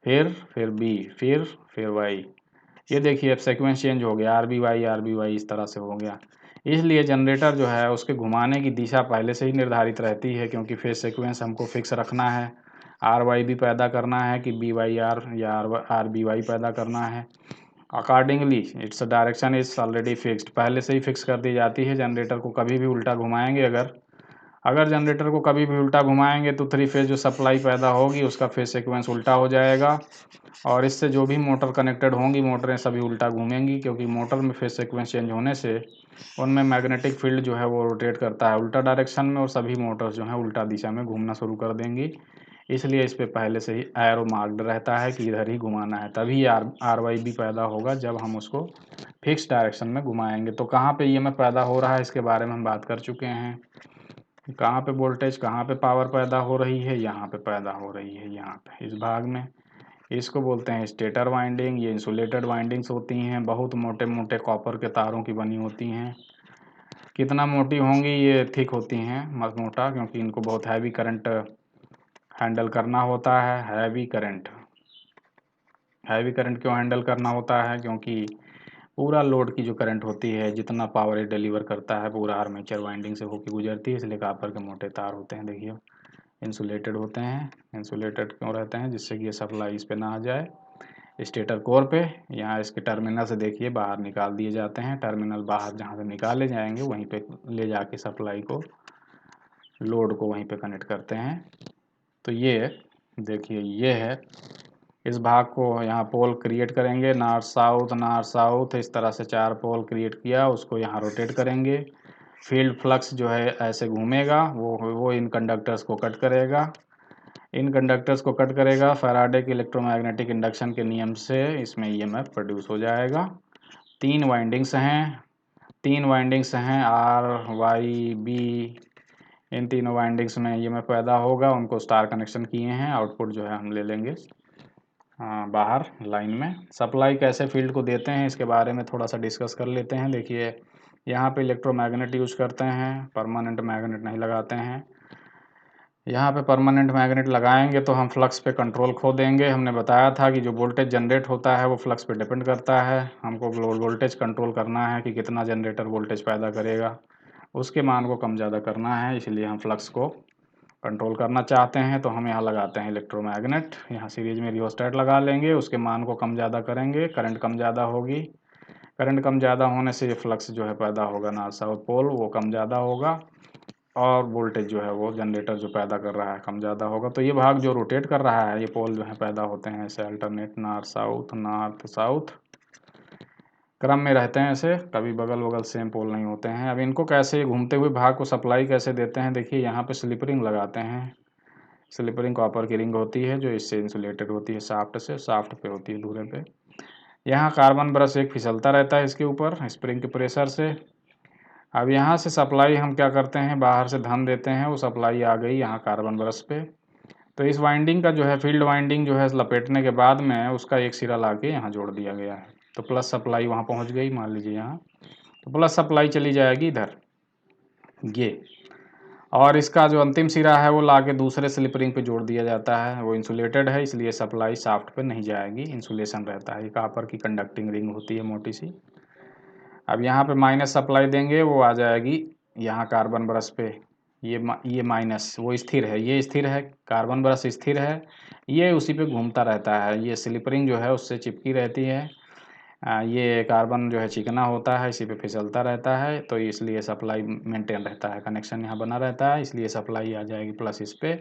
फिर बी, फिर वाई। ये देखिए अब सीक्वेंस चेंज हो गया, आर बी वाई इस तरह से हो गया। इसलिए जनरेटर जो है उसके घुमाने की दिशा पहले से ही निर्धारित रहती है, क्योंकि फेज सीक्वेंस हमको फिक्स रखना है। आर वाई भी पैदा करना है कि बी वाई आर या आर बी वाई पैदा करना है। Accordingly its direction is already fixed, पहले से ही फिक्स कर दी जाती है। जनरेटर को कभी भी उल्टा घुमाएंगे, अगर जनरेटर को कभी भी उल्टा घुमाएंगे तो 3 फेज जो सप्लाई पैदा होगी उसका फेज सीक्वेंस उल्टा हो जाएगा, और इससे जो भी मोटर कनेक्टेड होंगी मोटरें सभी उल्टा घूमेंगी, क्योंकि मोटर में फेज सीक्वेंस चेंज होने से उनमें मैग्नेटिक फील्ड जो है वो रोटेट करता है उल्टा डायरेक्शन में, और सभी मोटर्स जो हैं उल्टा दिशा में घूमना शुरू कर देंगी। इसलिए इस पर पहले से ही एरो मार्क्ड रहता है कि इधर ही घुमाना है, तभी आर वाई भी पैदा होगा जब हम उसको फिक्स डायरेक्शन में घुमाएंगे। तो कहाँ पे ईएमएफ पैदा हो रहा है इसके बारे में हम बात कर चुके हैं। कहाँ पे वोल्टेज, कहाँ पे पावर पैदा हो रही है? यहाँ पे पैदा हो रही है, यहाँ पे इस भाग में। इसको बोलते हैं स्टेटर वाइंडिंग। ये इंसुलेटेड वाइंडिंग्स होती हैं, बहुत मोटे मोटे कॉपर के तारों की बनी होती हैं। कितना मोटी होंगी? ये थिक होती हैं, मत मोटा, क्योंकि इनको बहुत हैवी करंट हैंडल करना होता है। हैवी करंट क्यों हैंडल करना होता है? क्योंकि पूरा लोड की जो करंट होती है, जितना पावर ये डिलीवर करता है, पूरा आर्मेचर वाइंडिंग से होकर गुजरती है, इसलिए कॉपर के मोटे तार होते हैं। देखिए इंसुलेटेड होते हैं। इंसुलेटेड क्यों रहते हैं? जिससे कि ये सप्लाई इस पे ना आ जाए स्टेटर कोर पे। यहाँ इसके टर्मिनल से देखिए बाहर निकाल दिए जाते हैं। टर्मिनल बाहर जहाँ से निकाले जाएंगे वहीं पे ले जाके सप्लाई को, लोड को वहीं पे कनेक्ट करते हैं। तो ये देखिए ये है, इस भाग को यहाँ पोल क्रिएट करेंगे, नॉर्थ साउथ इस तरह से 4 पोल क्रिएट किया, उसको यहाँ रोटेट करेंगे। फील्ड फ्लक्स जो है ऐसे घूमेगा, वो इन कंडक्टर्स को कट करेगा। फैराडे के इलेक्ट्रोमैग्नेटिक इंडक्शन के नियम से इसमें ईएमएफ प्रोड्यूस हो जाएगा। 3 वाइंडिंग्स हैं आर वाई बी। इन तीनों वाइंडिंग्स में ईएमएफ पैदा होगा, उनको स्टार कनेक्शन किए हैं। आउटपुट जो है हम ले लेंगे बाहर लाइन में। सप्लाई कैसे फील्ड को देते हैं इसके बारे में थोड़ा सा डिस्कस कर लेते हैं। देखिए यहाँ पे इलेक्ट्रोमैग्नेट यूज करते हैं, परमानेंट मैग्नेट नहीं लगाते हैं। यहाँ पे परमानेंट मैग्नेट लगाएंगे तो हम फ्लक्स पे कंट्रोल खो देंगे। हमने बताया था कि जो वोल्टेज जनरेट होता है वो फ्लक्स पे डिपेंड करता है। हमको वोल्टेज कंट्रोल करना है कि कितना जनरेटर वोल्टेज पैदा करेगा, उसके मान को कम ज़्यादा करना है, इसलिए हम फ्लक्स को कंट्रोल करना चाहते हैं। तो हम यहाँ लगाते हैं इलेक्ट्रोमैग्नेट। यहाँ सीरीज में रियोस्टेट लगा लेंगे, उसके मान को कम ज़्यादा करेंगे, करंट कम ज़्यादा होगी। करंट कम ज़्यादा होने से ये फ्लक्स जो है पैदा होगा नॉर्थ साउथ पोल, वो कम ज़्यादा होगा, और वोल्टेज जो है वो जनरेटर जो पैदा कर रहा है कम ज़्यादा होगा। तो ये भाग जो रोटेट कर रहा है, ये पोल जो है पैदा होते हैं ऐसे अल्टरनेट नॉर्थ साउथ क्रम में रहते हैं ऐसे, कभी बगल बगल सेम पोल नहीं होते हैं। अब इनको कैसे, घूमते हुए भाग को सप्लाई कैसे देते हैं? देखिए यहाँ पे स्लिप रिंग लगाते हैं। स्लिप रिंग कॉपर की रिंग होती है जो इससे इंसुलेटेड होती है, शाफ्ट पे होती है धुरे पे। यहाँ कार्बन ब्रश एक फिसलता रहता है इसके ऊपर स्प्रिंग के प्रेशर से। अब यहाँ से सप्लाई हम क्या करते हैं, बाहर से धन देते हैं, वो सप्लाई आ गई यहाँ कार्बन ब्रश पे। तो इस वाइंडिंग का जो है फील्ड वाइंडिंग जो है लपेटने के बाद में उसका एक सिरा ला के यहाँ जोड़ दिया गया है, तो प्लस सप्लाई वहाँ पहुँच गई, मान लीजिए यहाँ, तो प्लस सप्लाई चली जाएगी इधर ये, और इसका जो अंतिम सिरा है वो ला के दूसरे स्लिप रिंग पे जोड़ दिया जाता है। वो इंसुलेटेड है इसलिए सप्लाई शाफ्ट पे नहीं जाएगी, इंसुलेशन रहता है। ये कॉपर की कंडक्टिंग रिंग होती है मोटी सी। अब यहाँ पे माइनस सप्लाई देंगे, वो आ जाएगी यहाँ कार्बन ब्रश पे। ये माइनस वो स्थिर है, ये स्थिर है, कार्बन ब्रश स्थिर है, ये उसी पे घूमता रहता है। ये स्लिप रिंग जो है उससे चिपकी रहती है। ये कार्बन जो है चिकना होता है, इसी पे फिसलता रहता है, तो इसलिए सप्लाई मेंटेन रहता है, कनेक्शन यहाँ बना रहता है, इसलिए सप्लाई आ जाएगी प्लस इस पे,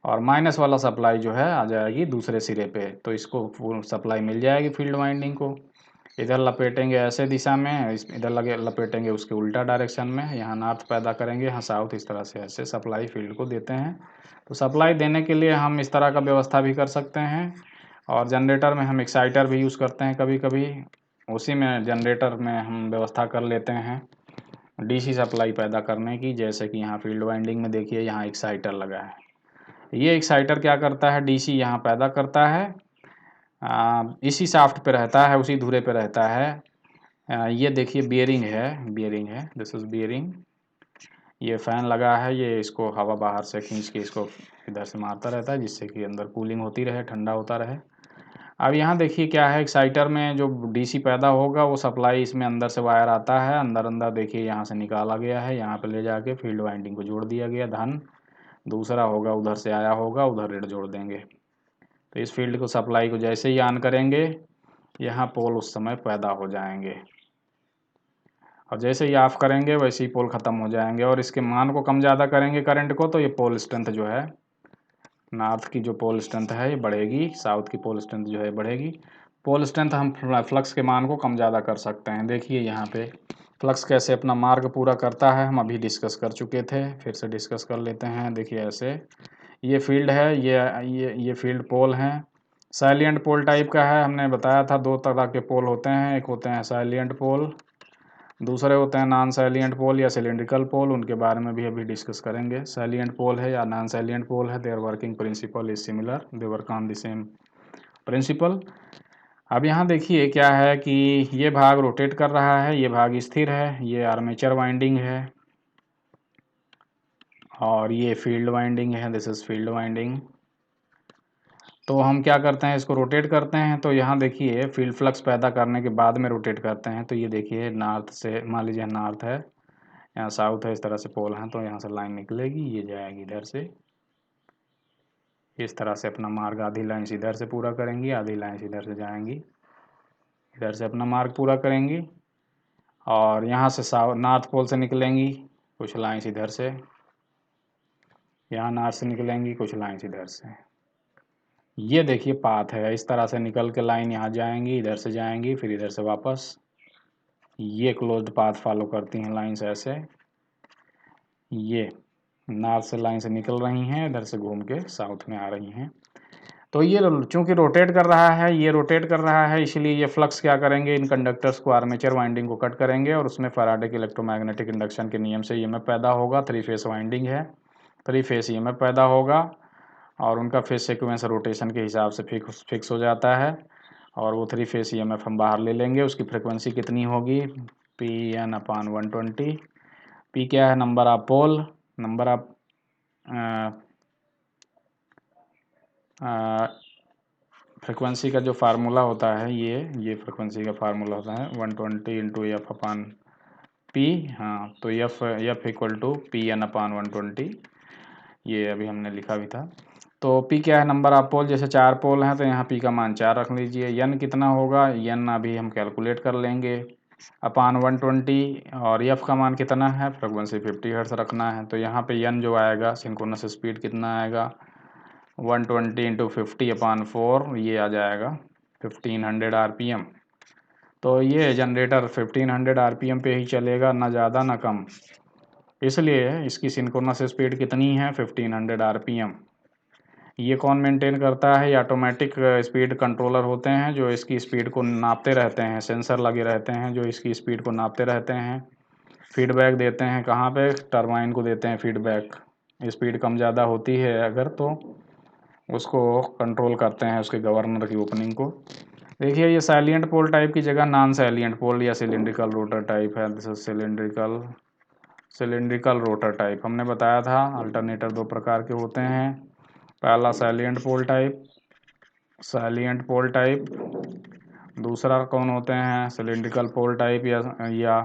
और माइनस वाला सप्लाई जो है आ जाएगी दूसरे सिरे पे। तो इसको फुल सप्लाई मिल जाएगी फील्ड वाइंडिंग को। इधर लपेटेंगे ऐसे दिशा में, इधर लगे लपेटेंगे उसके उल्टा डायरेक्शन में, यहाँ नॉर्थ पैदा करेंगे, यहाँ साउथ, इस तरह से ऐसे सप्लाई फील्ड को देते हैं। तो सप्लाई देने के लिए हम इस तरह का व्यवस्था भी कर सकते हैं, और जनरेटर में हम एक्साइटर भी यूज़ करते हैं कभी कभी, उसी में जनरेटर में हम व्यवस्था कर लेते हैं डीसी सप्लाई पैदा करने की। जैसे कि यहाँ फील्ड वाइंडिंग में देखिए यहाँ एक्साइटर लगा है, ये एक्साइटर क्या करता है, डीसी यहाँ पैदा करता है, इसी शाफ्ट पे रहता है, उसी धुरे पे रहता है। ये देखिए बियरिंग है, दिस इज बियरिंग। ये फैन लगा है, ये इसको हवा बाहर से खींच के इसको इधर से मारता रहता है, जिससे कि अंदर कूलिंग होती रहे, ठंडा होता रहे। अब यहाँ देखिए क्या है, एक्साइटर में जो डीसी पैदा होगा वो सप्लाई इसमें अंदर से वायर आता है, अंदर अंदर देखिए यहाँ से निकाला गया है, यहाँ पे ले जाके फील्ड वाइंडिंग को जोड़ दिया गया धन, दूसरा होगा उधर से आया होगा, उधर रेड जोड़ देंगे। तो इस फील्ड को सप्लाई को जैसे ही ऑन करेंगे, यहाँ पोल उस समय पैदा हो जाएंगे, और जैसे ही ऑफ करेंगे वैसे ही पोल ख़त्म हो जाएंगे। और इसके मान को कम ज़्यादा करेंगे करंट को, तो ये पोल स्ट्रेंथ जो है, नॉर्थ की जो पोल स्ट्रेंथ है ये बढ़ेगी, साउथ की पोल स्ट्रेंथ जो है बढ़ेगी। पोल स्ट्रेंथ हम फ्लक्स के मान को कम ज़्यादा कर सकते हैं। देखिए यहाँ पे फ्लक्स कैसे अपना मार्ग पूरा करता है, हम अभी डिस्कस कर चुके थे, फिर से डिस्कस कर लेते हैं। देखिए ऐसे ये फील्ड है, ये फील्ड पोल हैं, साइलिएंट पोल टाइप का है। हमने बताया था दो तरह के पोल होते हैं, एक होते हैं साइलिएंट पोल, दूसरे होते हैं नॉन सैलिएंट पोल या सिलेंड्रिकल पोल, उनके बारे में भी अभी डिस्कस करेंगे। सैलिएंट पोल है या नॉन सैलिएंट पोल है, their working principle is similar, they work on the same principle. अब यहाँ देखिए क्या है कि ये भाग रोटेट कर रहा है, ये भाग स्थिर है, ये आर्मेचर वाइंडिंग है, और ये फील्ड वाइंडिंग है, दिस इज फील्ड वाइंडिंग। तो हम क्या करते हैं, इसको रोटेट करते हैं। तो यहाँ देखिए फील्ड फ्लक्स पैदा करने के बाद में रोटेट करते हैं। तो ये देखिए नॉर्थ से, मान लीजिए नॉर्थ है, यहाँ साउथ है, इस तरह से पोल हैं, तो यहाँ से लाइन निकलेगी, ये जाएगी इधर से, इस तरह से अपना मार्ग, आधी लाइन से इधर से पूरा करेंगी, आधी लाइन से इधर से जाएंगी, इधर से अपना मार्ग पूरा करेंगी, और यहाँ से साउथ नॉर्थ पोल से निकलेंगी कुछ लाइन्स इधर से, यहाँ नॉर्थ से निकलेंगी कुछ लाइन्स इधर से। ये देखिए पाथ है, इस तरह से निकल के लाइन यहाँ जाएंगी, इधर से जाएंगी, फिर इधर से वापस, ये क्लोज्ड पाथ फॉलो करती हैं लाइन्स ऐसे। ये नॉर्थ से लाइन से निकल रही हैं, इधर से घूम के साउथ में आ रही हैं। तो ये चूंकि रोटेट कर रहा है, ये रोटेट कर रहा है, इसलिए ये फ्लक्स क्या करेंगे, इन कंडक्टर्स को, आर्मेचर वाइंडिंग को कट करेंगे, और उसमें फैराडे के इलेक्ट्रोमैग्नेटिक इंडक्शन के नियम से ईएमएफ पैदा होगा। थ्री फेस वाइंडिंग है, थ्री फेस ईएमएफ पैदा होगा, और उनका फेस सीक्वेंस रोटेशन के हिसाब से फिक्स हो जाता है, और वो थ्री फेस ईएमएफ हम बाहर ले लेंगे। उसकी फ्रिक्वेंसी कितनी होगी, Pn/120। पी क्या है, number of pole, number of frequency का जो फार्मूला होता है, ये फ्रिक्वेंसी का फार्मूला होता है 120 इंटू एफ अपान पी। हाँ, तो एफ इक्वल टू Pn/120, ये अभी हमने लिखा भी था। तो पी क्या है, नंबर ऑफ पोल, जैसे 4 पोल हैं तो यहाँ पी का मान 4 रख लीजिए। एन कितना होगा, एन अभी हम कैलकुलेट कर लेंगे, अपान 120, और एफ का मान कितना है, फ्रिक्वेंसी 50 हर्ट्ज रखना है। तो यहाँ पे एन जो आएगा, सिंक्रोनस स्पीड कितना आएगा, 120 इंटू 50/4, ये आ जाएगा 1500 RPM। तो ये जनरेटर 1500 RPM पे ही चलेगा, ना ज़्यादा ना कम, इसलिए इसकी सिंक्रोनस स्पीड कितनी है, 1500 RPM। ये कौन मेंटेन करता है, ये ऑटोमेटिक स्पीड कंट्रोलर होते हैं, जो इसकी स्पीड को नापते रहते हैं, सेंसर लगे रहते हैं जो इसकी स्पीड को नापते रहते हैं, फीडबैक देते हैं, कहाँ पे, टरबाइन को देते हैं फीडबैक। स्पीड कम ज़्यादा होती है अगर, तो उसको कंट्रोल करते हैं, उसके गवर्नर की ओपनिंग को। देखिए ये सैलिएंट पोल टाइप की जगह नॉन सैलिएंट पोल या सिलिंड्रिकल रोटर टाइप है, this is cylindrical rotor type. हमने बताया था अल्टरनेटर दो प्रकार के होते हैं, पहला सैलिएंट पोल टाइप, दूसरा कौन होते हैं, सिलिंड्रिकल पोल टाइप या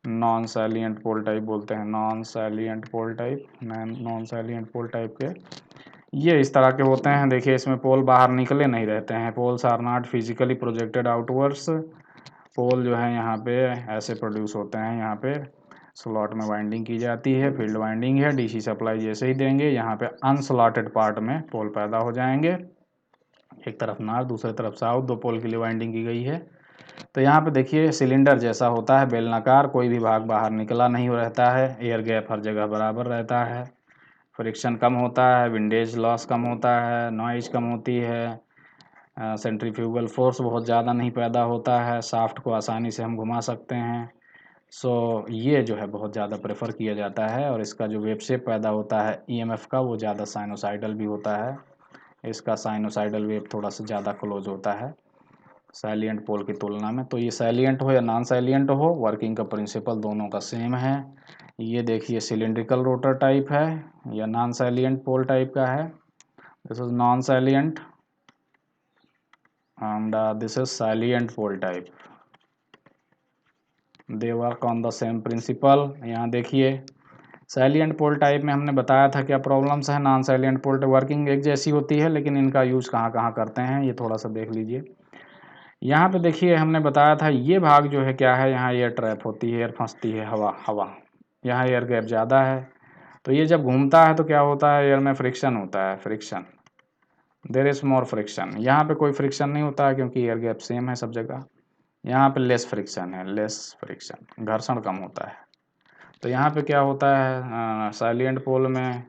नॉन सैलिएंट पोल टाइप बोलते हैं, नॉन सैलिएंट पोल टाइप के ये इस तरह के होते हैं। देखिए इसमें पोल बाहर निकले नहीं रहते हैं, poles are not physically projected outwards, pole जो है यहाँ पे ऐसे प्रोड्यूस होते हैं, यहाँ पे स्लॉट में वाइंडिंग की जाती है, फील्ड वाइंडिंग है, डीसी सप्लाई जैसे ही देंगे यहाँ पे अनस्लॉटेड पार्ट में पोल पैदा हो जाएंगे, एक तरफ नॉर्थ दूसरी तरफ साउथ, 2 पोल के लिए वाइंडिंग की गई है। तो यहाँ पे देखिए सिलेंडर जैसा होता है, बेलनाकार, कोई भी भाग बाहर निकला नहीं रहता है, एयर गैप हर जगह बराबर रहता है, फ्रिक्शन कम होता है, विंडेज लॉस कम होता है, नॉइज कम होती है, सेंट्रीफ्यूगल फोर्स बहुत ज़्यादा नहीं पैदा होता है, शाफ्ट को आसानी से हम घुमा सकते हैं। सो ये जो है बहुत ज़्यादा प्रेफर किया जाता है, और इसका जो वेव शेप पैदा होता है ईएमएफ का वो ज़्यादा साइनोसाइडल भी होता है, इसका साइनोसाइडल वेव थोड़ा सा ज़्यादा क्लोज होता है सैलिएंट पोल की तुलना में। तो ये सैलिएंट हो या नॉन सैलिएंट हो, वर्किंग का प्रिंसिपल दोनों का सेम है। ये देखिए सिलिंड्रिकल रोटर टाइप है या नॉन सैलिएंट पोल टाइप का है, this is non salient and this is salient pole type, they work on the same principle। यहाँ देखिए सैलिएंट पोल टाइप में हमने बताया था क्या प्रॉब्लम्स है, नॉन सैलिएंट पोल वर्किंग एक जैसी होती है लेकिन इनका यूज़ कहाँ कहाँ करते हैं ये थोड़ा सा देख लीजिए। यहाँ पे देखिए हमने बताया था ये भाग जो है क्या है, यहाँ एयर ट्रैप होती है, एयर फंसती है, हवा हवा, यहाँ एयर गैप ज़्यादा है, तो ये जब घूमता है तो क्या होता है, एयर में फ्रिक्शन होता है, friction, there is more friction. यहाँ पे कोई फ्रिक्शन नहीं होता है क्योंकि एयर गैप सेम है सब जगह, यहाँ पे लेस फ्रिक्शन है, लेस फ्रिक्शन, घर्षण कम होता है। तो यहाँ पे क्या होता है, साइलेंट पोल में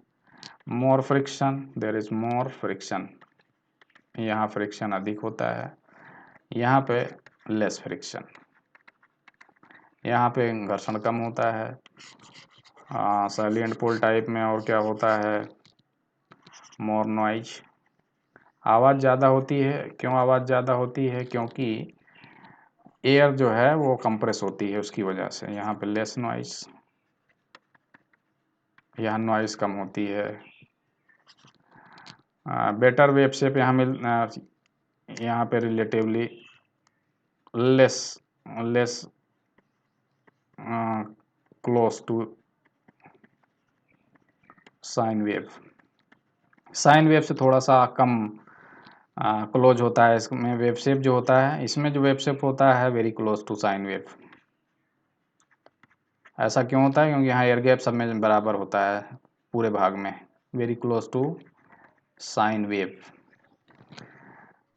more friction, there is more friction, यहाँ फ्रिक्शन अधिक होता है, यहाँ पे लेस फ्रिक्शन, यहाँ पे घर्षण कम होता है। साइलेंट पोल टाइप में और क्या होता है, मोर नॉइज, आवाज़ ज़्यादा होती है। क्यों आवाज़ ज़्यादा होती है, क्योंकि एयर जो है वो कंप्रेस होती है उसकी वजह से। यहाँ पे लेस नॉइज, यहाँ नॉइज कम होती है। बेटर वेव शेप यहाँ मिल, यहाँ पे relatively less less close to sine wave, sine wave से थोड़ा सा कम क्लोज होता है इसमें वेव शेप जो होता है, इसमें जो वेव शेप होता है very close to sine wave. ऐसा क्यों होता है, क्योंकि यहाँ एयर गैप सब में बराबर होता है पूरे भाग में, very close to sine wave.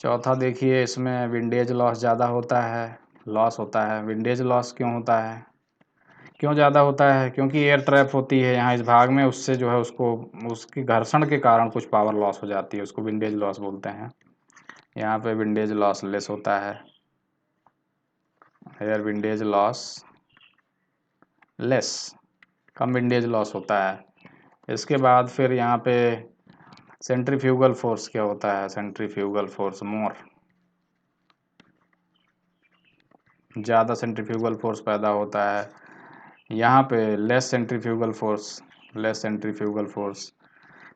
चौथा देखिए इसमें विंडेज लॉस ज़्यादा होता है, लॉस होता है। विंडेज लॉस क्यों होता है, क्यों ज़्यादा होता है, क्योंकि एयर ट्रैप होती है यहाँ इस भाग में, उससे जो है उसको उसकी घर्षण के कारण कुछ पावर लॉस हो जाती है, उसको विंडेज लॉस बोलते हैं। यहाँ पे विंडेज लॉस लेस होता है, एयर विंडेज लॉस लेस, कम विंडेज लॉस होता है। इसके बाद फिर यहाँ पे सेंट्रीफ्यूगल फोर्स क्या होता है, सेंट्रीफ्यूगल फोर्स मोर, ज़्यादा सेंट्रीफ्यूगल फोर्स पैदा होता है। यहाँ पे less centrifugal force, less centrifugal force,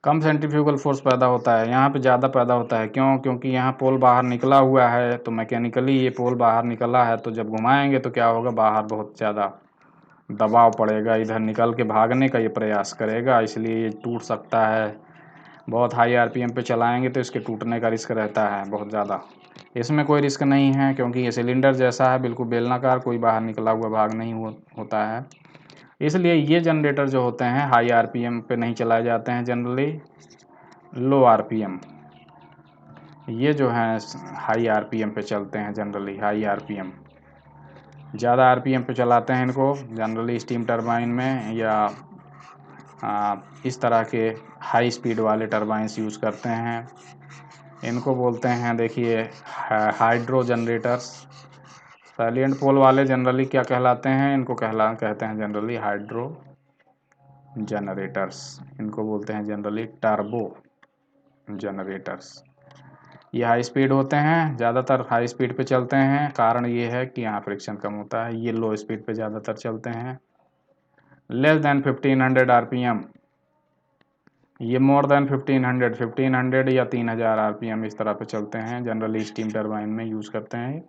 कम सेंट्रीफ्यूगल फोर्स पैदा होता है। यहाँ पे ज़्यादा पैदा होता है, क्यों, क्योंकि यहाँ पोल बाहर निकला हुआ है, तो मैकेनिकली ये पोल बाहर निकला है, तो जब घुमाएंगे तो क्या होगा, बाहर बहुत ज़्यादा दबाव पड़ेगा, इधर निकल के भागने का ये प्रयास करेगा, इसलिए ये टूट सकता है। बहुत हाई आरपीएम पे चलाएंगे तो इसके टूटने का रिस्क रहता है बहुत ज़्यादा। इसमें कोई रिस्क नहीं है क्योंकि ये सिलेंडर जैसा है, बिल्कुल बेलनाकार, कोई बाहर निकला हुआ भाग नहीं होता है। इसलिए ये जनरेटर जो होते हैं हाई आरपीएम पे नहीं चलाए जाते हैं, जनरली लो आरपीएम, ये जो हैं हाई आरपीएम पे चलते हैं जनरली, हाई आरपीएम। ज़्यादा आरपीएम पे चलाते हैं इनको जनरली स्टीम टरबाइन में, या इस तरह के हाई स्पीड वाले टरबाइंस यूज़ करते हैं। इनको बोलते हैं देखिए हाइड्रो जनरेटर्स। सैलिएंट पोल वाले जनरली क्या कहलाते हैं, इनको कहते हैं जनरली हाइड्रो जनरेटर्स, इनको बोलते हैं जनरली टर्बो जनरेटर्स। ये हाई स्पीड होते हैं, ज़्यादातर हाई स्पीड पे चलते हैं, कारण ये है कि यहाँ फ्रिक्शन कम होता है। ये लो स्पीड पे ज़्यादातर चलते हैं, लेस देन 1500 आरपीएम, ये मोर देन 1500 या 3000 आरपीएम इस तरह पे चलते हैं, जनरली स्टीम टरबाइन में यूज़ करते हैं।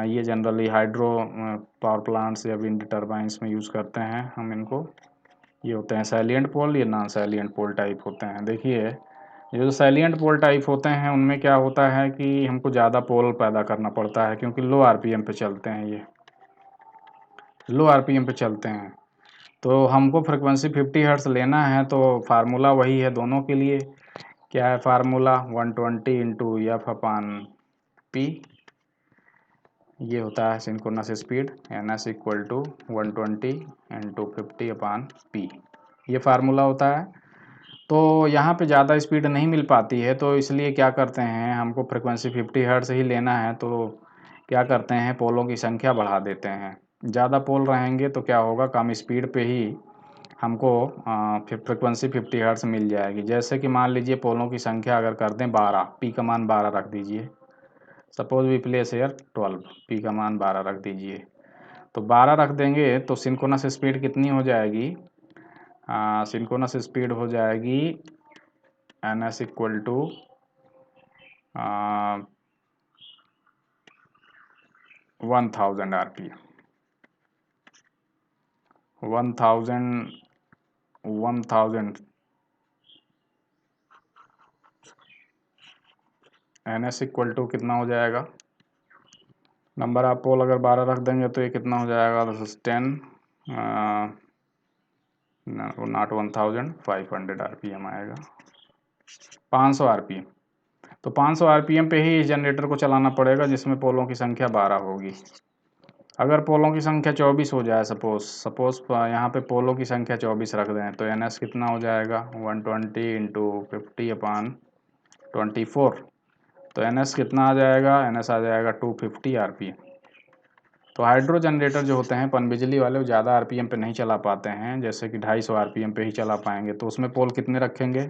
ये जनरली हाइड्रो पावर प्लांट्स या विंड टरबाइंस में यूज़ करते हैं हम इनको। ये होते हैं सैलिएंट पोल, ये नॉन सैलिएंट पोल टाइप होते हैं। देखिए ये जो सैलिएंट पोल टाइप होते हैं उनमें क्या होता है कि हमको ज़्यादा पोल पैदा करना पड़ता है, क्योंकि लो आरपीएम पे चलते हैं, ये लो आरपीएम पे चलते हैं। तो हमको फ्रिक्वेंसी 50 हर्ट्ज लेना है, तो फार्मूला वही है दोनों के लिए। क्या है formula? 120 into F upon P, ये होता है synchronous speed, N S equal to 120 into 50 upon P, ये फार्मूला होता है। तो यहाँ पे ज़्यादा स्पीड नहीं मिल पाती है, तो इसलिए क्या करते हैं, हमको फ्रिक्वेंसी 50 हर्ट्ज ही लेना है, तो क्या करते हैं, पोलों की संख्या बढ़ा देते हैं। ज़्यादा पोल रहेंगे तो क्या होगा, कम स्पीड पे ही हमको फ्रिक्वेंसी 50 हर्ट्ज मिल जाएगी। जैसे कि मान लीजिए पोलों की संख्या अगर कर दें 12, पी का मान 12 रख दीजिए, suppose we place air 12, P का मान 12 रख दीजिए। तो 12 रख देंगे तो सिंक्रोनस स्पीड कितनी हो जाएगी? सिंक्रोनस स्पीड हो जाएगी N S equal to 1000 RPM, 1000 N S equal to कितना हो जाएगा, नंबर ऑफ पोल अगर 12 रख देंगे तो ये कितना हो जाएगा, दिस इज 10 नॉट 1500 आरपीएम आएगा, 500 आरपीएम। तो 500 आरपीएम पे ही इस जनरेटर को चलाना पड़ेगा, जिसमें पोलों की संख्या 12 होगी। अगर पोलों की संख्या 24 हो जाए, सपोज यहाँ पे पोलों की संख्या 24 रख दें, तो एन एस कितना हो जाएगा, 120 इंटू 50 अपान 24, तो एन एस कितना आ जाएगा, एन एस आ जाएगा 250 आरपीएम। तो हाइड्रो जनरेटर जो होते हैं पनबिजली वाले, वो ज़्यादा आरपीएम पे नहीं चला पाते हैं, जैसे कि 250 आरपीएम पे ही चला पाएंगे। तो उसमें पोल कितने रखेंगे,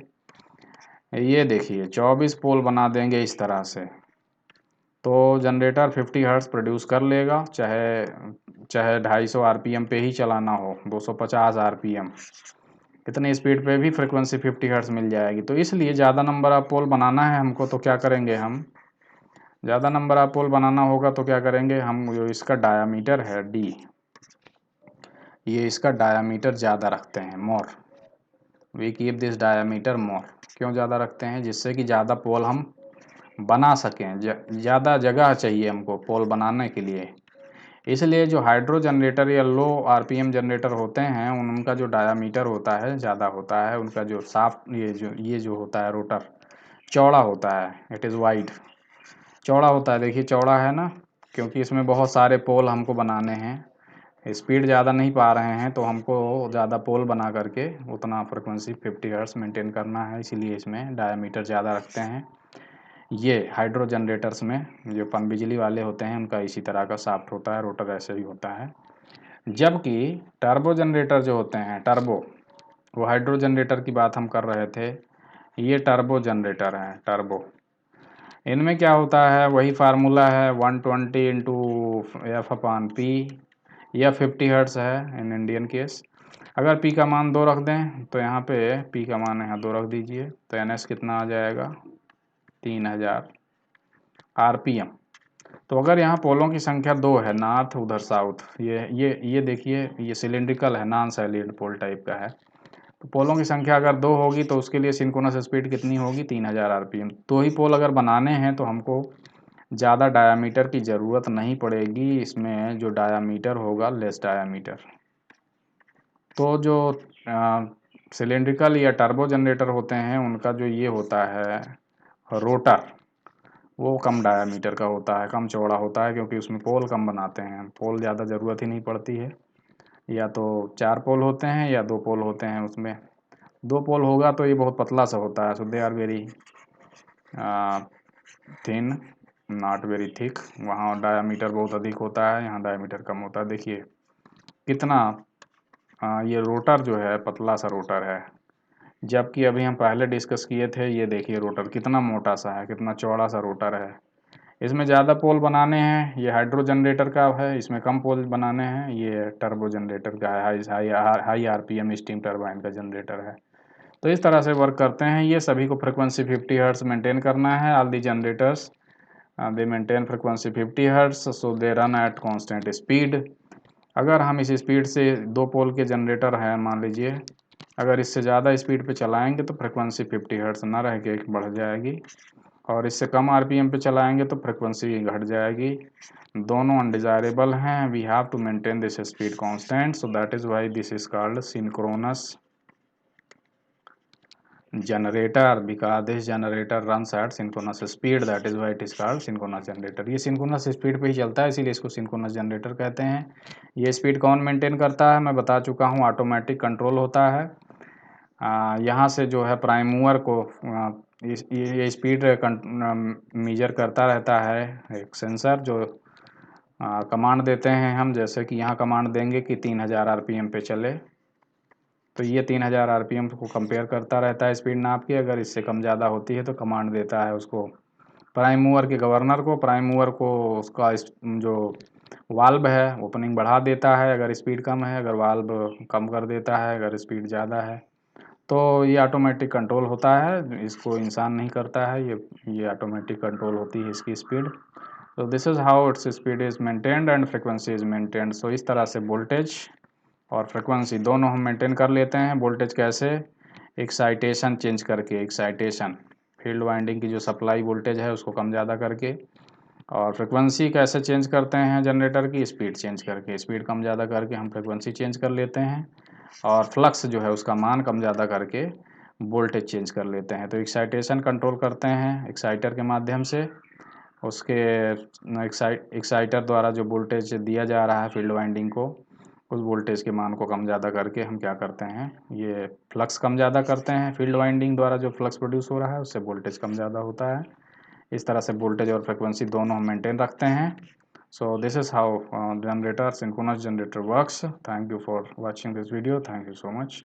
ये देखिए 24 पोल बना देंगे इस तरह से, तो जनरेटर 50 हर्ट्ज प्रोड्यूस कर लेगा, चाहे 250 आरपीएम पे ही चलाना हो, 250 आरपीएम, इतनी स्पीड पे भी फ्रिक्वेंसी 50 हर्ट्ज मिल जाएगी। तो इसलिए ज़्यादा नंबर ऑफ पोल बनाना है हमको, तो क्या करेंगे, हम ज़्यादा नंबर ऑफ पोल बनाना होगा तो क्या करेंगे, हम जो इसका डायामीटर है डी, ये इसका डायामीटर ज़्यादा रखते हैं, मोर, वी कीप दिस डायामीटर मोर। क्यों ज़्यादा रखते हैं, जिससे कि ज़्यादा पोल हम बना सकें, ज़्यादा जगह चाहिए हमको पोल बनाने के लिए। इसलिए जो हाइड्रो जनरेटर या लो आरपीएम जनरेटर होते हैं, उनका जो डायामीटर होता है ज़्यादा होता है, उनका जो साफ ये जो होता है रोटर चौड़ा होता है, इट इज़ वाइड, चौड़ा होता है, देखिए चौड़ा है ना, क्योंकि इसमें बहुत सारे पोल हमको बनाने हैं, स्पीड ज़्यादा नहीं पा रहे हैं, तो हमको ज़्यादा पोल बना करके उतना फ्रिक्वेंसी 50 हर्ट्ज मेंटेन करना है, इसीलिए इसमें डायामीटर ज़्यादा रखते हैं। ये हाइड्रो जनरेटर्स में जो पनबिजली वाले होते हैं उनका इसी तरह का शाफ्ट होता है, रोटर ऐसे ही होता है। जबकि टर्बो जनरेटर जो होते हैं, टर्बो, वो हाइड्रो जनरेटर की बात हम कर रहे थे, ये टर्बो जनरेटर हैं, टर्बो। इनमें क्या होता है, वही फार्मूला है 120 इंटू एफ अपान पी, या 50 हर्ट्ज है इन इंडियन केस। अगर पी का मान 2 रख दें, तो यहाँ पे पी का मान यहाँ 2 रख दीजिए, तो एन एस कितना आ जाएगा, 3000 आरपीएम। तो अगर यहाँ पोलों की संख्या 2 है, नॉर्थ उधर साउथ, ये देखिए, ये सिलिंड्रिकल है, नॉन सैलिएंट पोल टाइप का है, तो पोलों की संख्या अगर 2 होगी तो उसके लिए सिंक्रोनस स्पीड कितनी होगी, 3000 आरपीएम। 2 ही पोल अगर बनाने हैं तो हमको ज़्यादा डायामीटर की ज़रूरत नहीं पड़ेगी, इसमें जो डायामीटर होगा लेस डायामीटर। तो जो सिलिंड्रिकल या टर्बो जनरेटर होते हैं, उनका जो ये होता है रोटर, वो कम डायामीटर का होता है, कम चौड़ा होता है, क्योंकि उसमें पोल कम बनाते हैं, पोल ज़्यादा ज़रूरत ही नहीं पड़ती है। या तो 4 पोल होते हैं या 2 पोल होते हैं, उसमें 2 पोल होगा तो ये बहुत पतला सा होता है, so they are very thin, not very thick. वहाँ डायामीटर बहुत अधिक होता है, यहाँ डायामीटर कम होता है। देखिए कितना ये रोटर जो है पतला सा रोटर है, जबकि अभी हम पहले डिस्कस किए थे, ये देखिए रोटर कितना मोटा सा है, कितना चौड़ा सा रोटर है। इसमें ज़्यादा पोल बनाने हैं, ये हाइड्रो जनरेटर का है, इसमें कम पोल बनाने हैं, ये टर्बो जनरेटर का है, हाई आरपीएम स्टीम टर्बाइन का जनरेटर है। तो इस तरह से वर्क करते हैं ये, सभी को फ्रिक्वेंसी 50 हर्ट्ज मेंटेन करना है। All the generators they maintain frequency 50 hertz, so they run at constant speed. अगर हम इस स्पीड से 2 पोल के जनरेटर हैं मान लीजिए, अगर इससे ज़्यादा स्पीड पे चलाएंगे तो फ्रिक्वेंसी 50 हर्ट्ज़ ना रह के बढ़ जाएगी, और इससे कम आरपीएम पे चलाएंगे तो फ्रिक्वेंसी घट जाएगी। दोनों अनडिजायरेबल हैं। We have to maintain this speed constant, so that is why this is called synchronous generator, because this generator runs at synchronous speed, that is why it is called synchronous generator. ये synchronous speed पे ही चलता है, इसीलिए इसको synchronous generator कहते हैं। ये स्पीड कौन मेंटेन करता है, मैं बता चुका हूँ, ऑटोमेटिक कंट्रोल होता है। यहाँ से जो है प्राइम मूवर को ये स्पीड मेजर करता रहता है एक सेंसर, जो कमांड देते हैं हम, जैसे कि यहाँ कमांड देंगे कि 3000 आरपीएम पे चले, तो ये 3000 आरपीएम को कंपेयर करता रहता है स्पीड नाप के। अगर इससे कम ज़्यादा होती है तो कमांड देता है उसको प्राइम मूवर के गवर्नर को, प्राइम मूवर को उसका जो वाल्व है ओपनिंग बढ़ा देता है अगर स्पीड कम है, अगर वाल्व कम कर देता है अगर स्पीड ज़्यादा है। तो ये ऑटोमेटिक कंट्रोल होता है, इसको इंसान नहीं करता है, ये ऑटोमेटिक कंट्रोल होती है इसकी स्पीड। तो this is how its speed is maintained and frequency is maintained. So इस तरह से वोल्टेज और फ्रिक्वेंसी दोनों हम मेंटेन कर लेते हैं। वोल्टेज कैसे, एक्साइटेशन चेंज करके, एक्साइटेशन फील्ड वाइंडिंग की जो सप्लाई वोल्टेज है उसको कम ज़्यादा करके, और फ्रिक्वेंसी कैसे चेंज करते हैं जनरेटर की, स्पीड चेंज करके, स्पीड कम ज़्यादा करके हम फ्रिक्वेंसी चेंज कर लेते हैं, और फ्लक्स जो है उसका मान कम ज़्यादा करके वोल्टेज चेंज कर लेते हैं। तो एक्साइटेशन कंट्रोल करते हैं एक्साइटर के माध्यम से, उसके एक्साइटर द्वारा जो वोल्टेज दिया जा रहा है फील्ड वाइंडिंग को, उस वोल्टेज के मान को कम ज़्यादा करके हम क्या करते हैं, ये फ्लक्स कम ज़्यादा करते हैं। फील्ड वाइंडिंग द्वारा जो फ्लक्स प्रोड्यूस हो रहा है उससे वोल्टेज कम ज़्यादा होता है। इस तरह से वोल्टेज और फ्रिक्वेंसी दोनों हम मेंटेन रखते हैं। So this is how generator, synchronous generator works. Thank you for watching this video, thank you so much.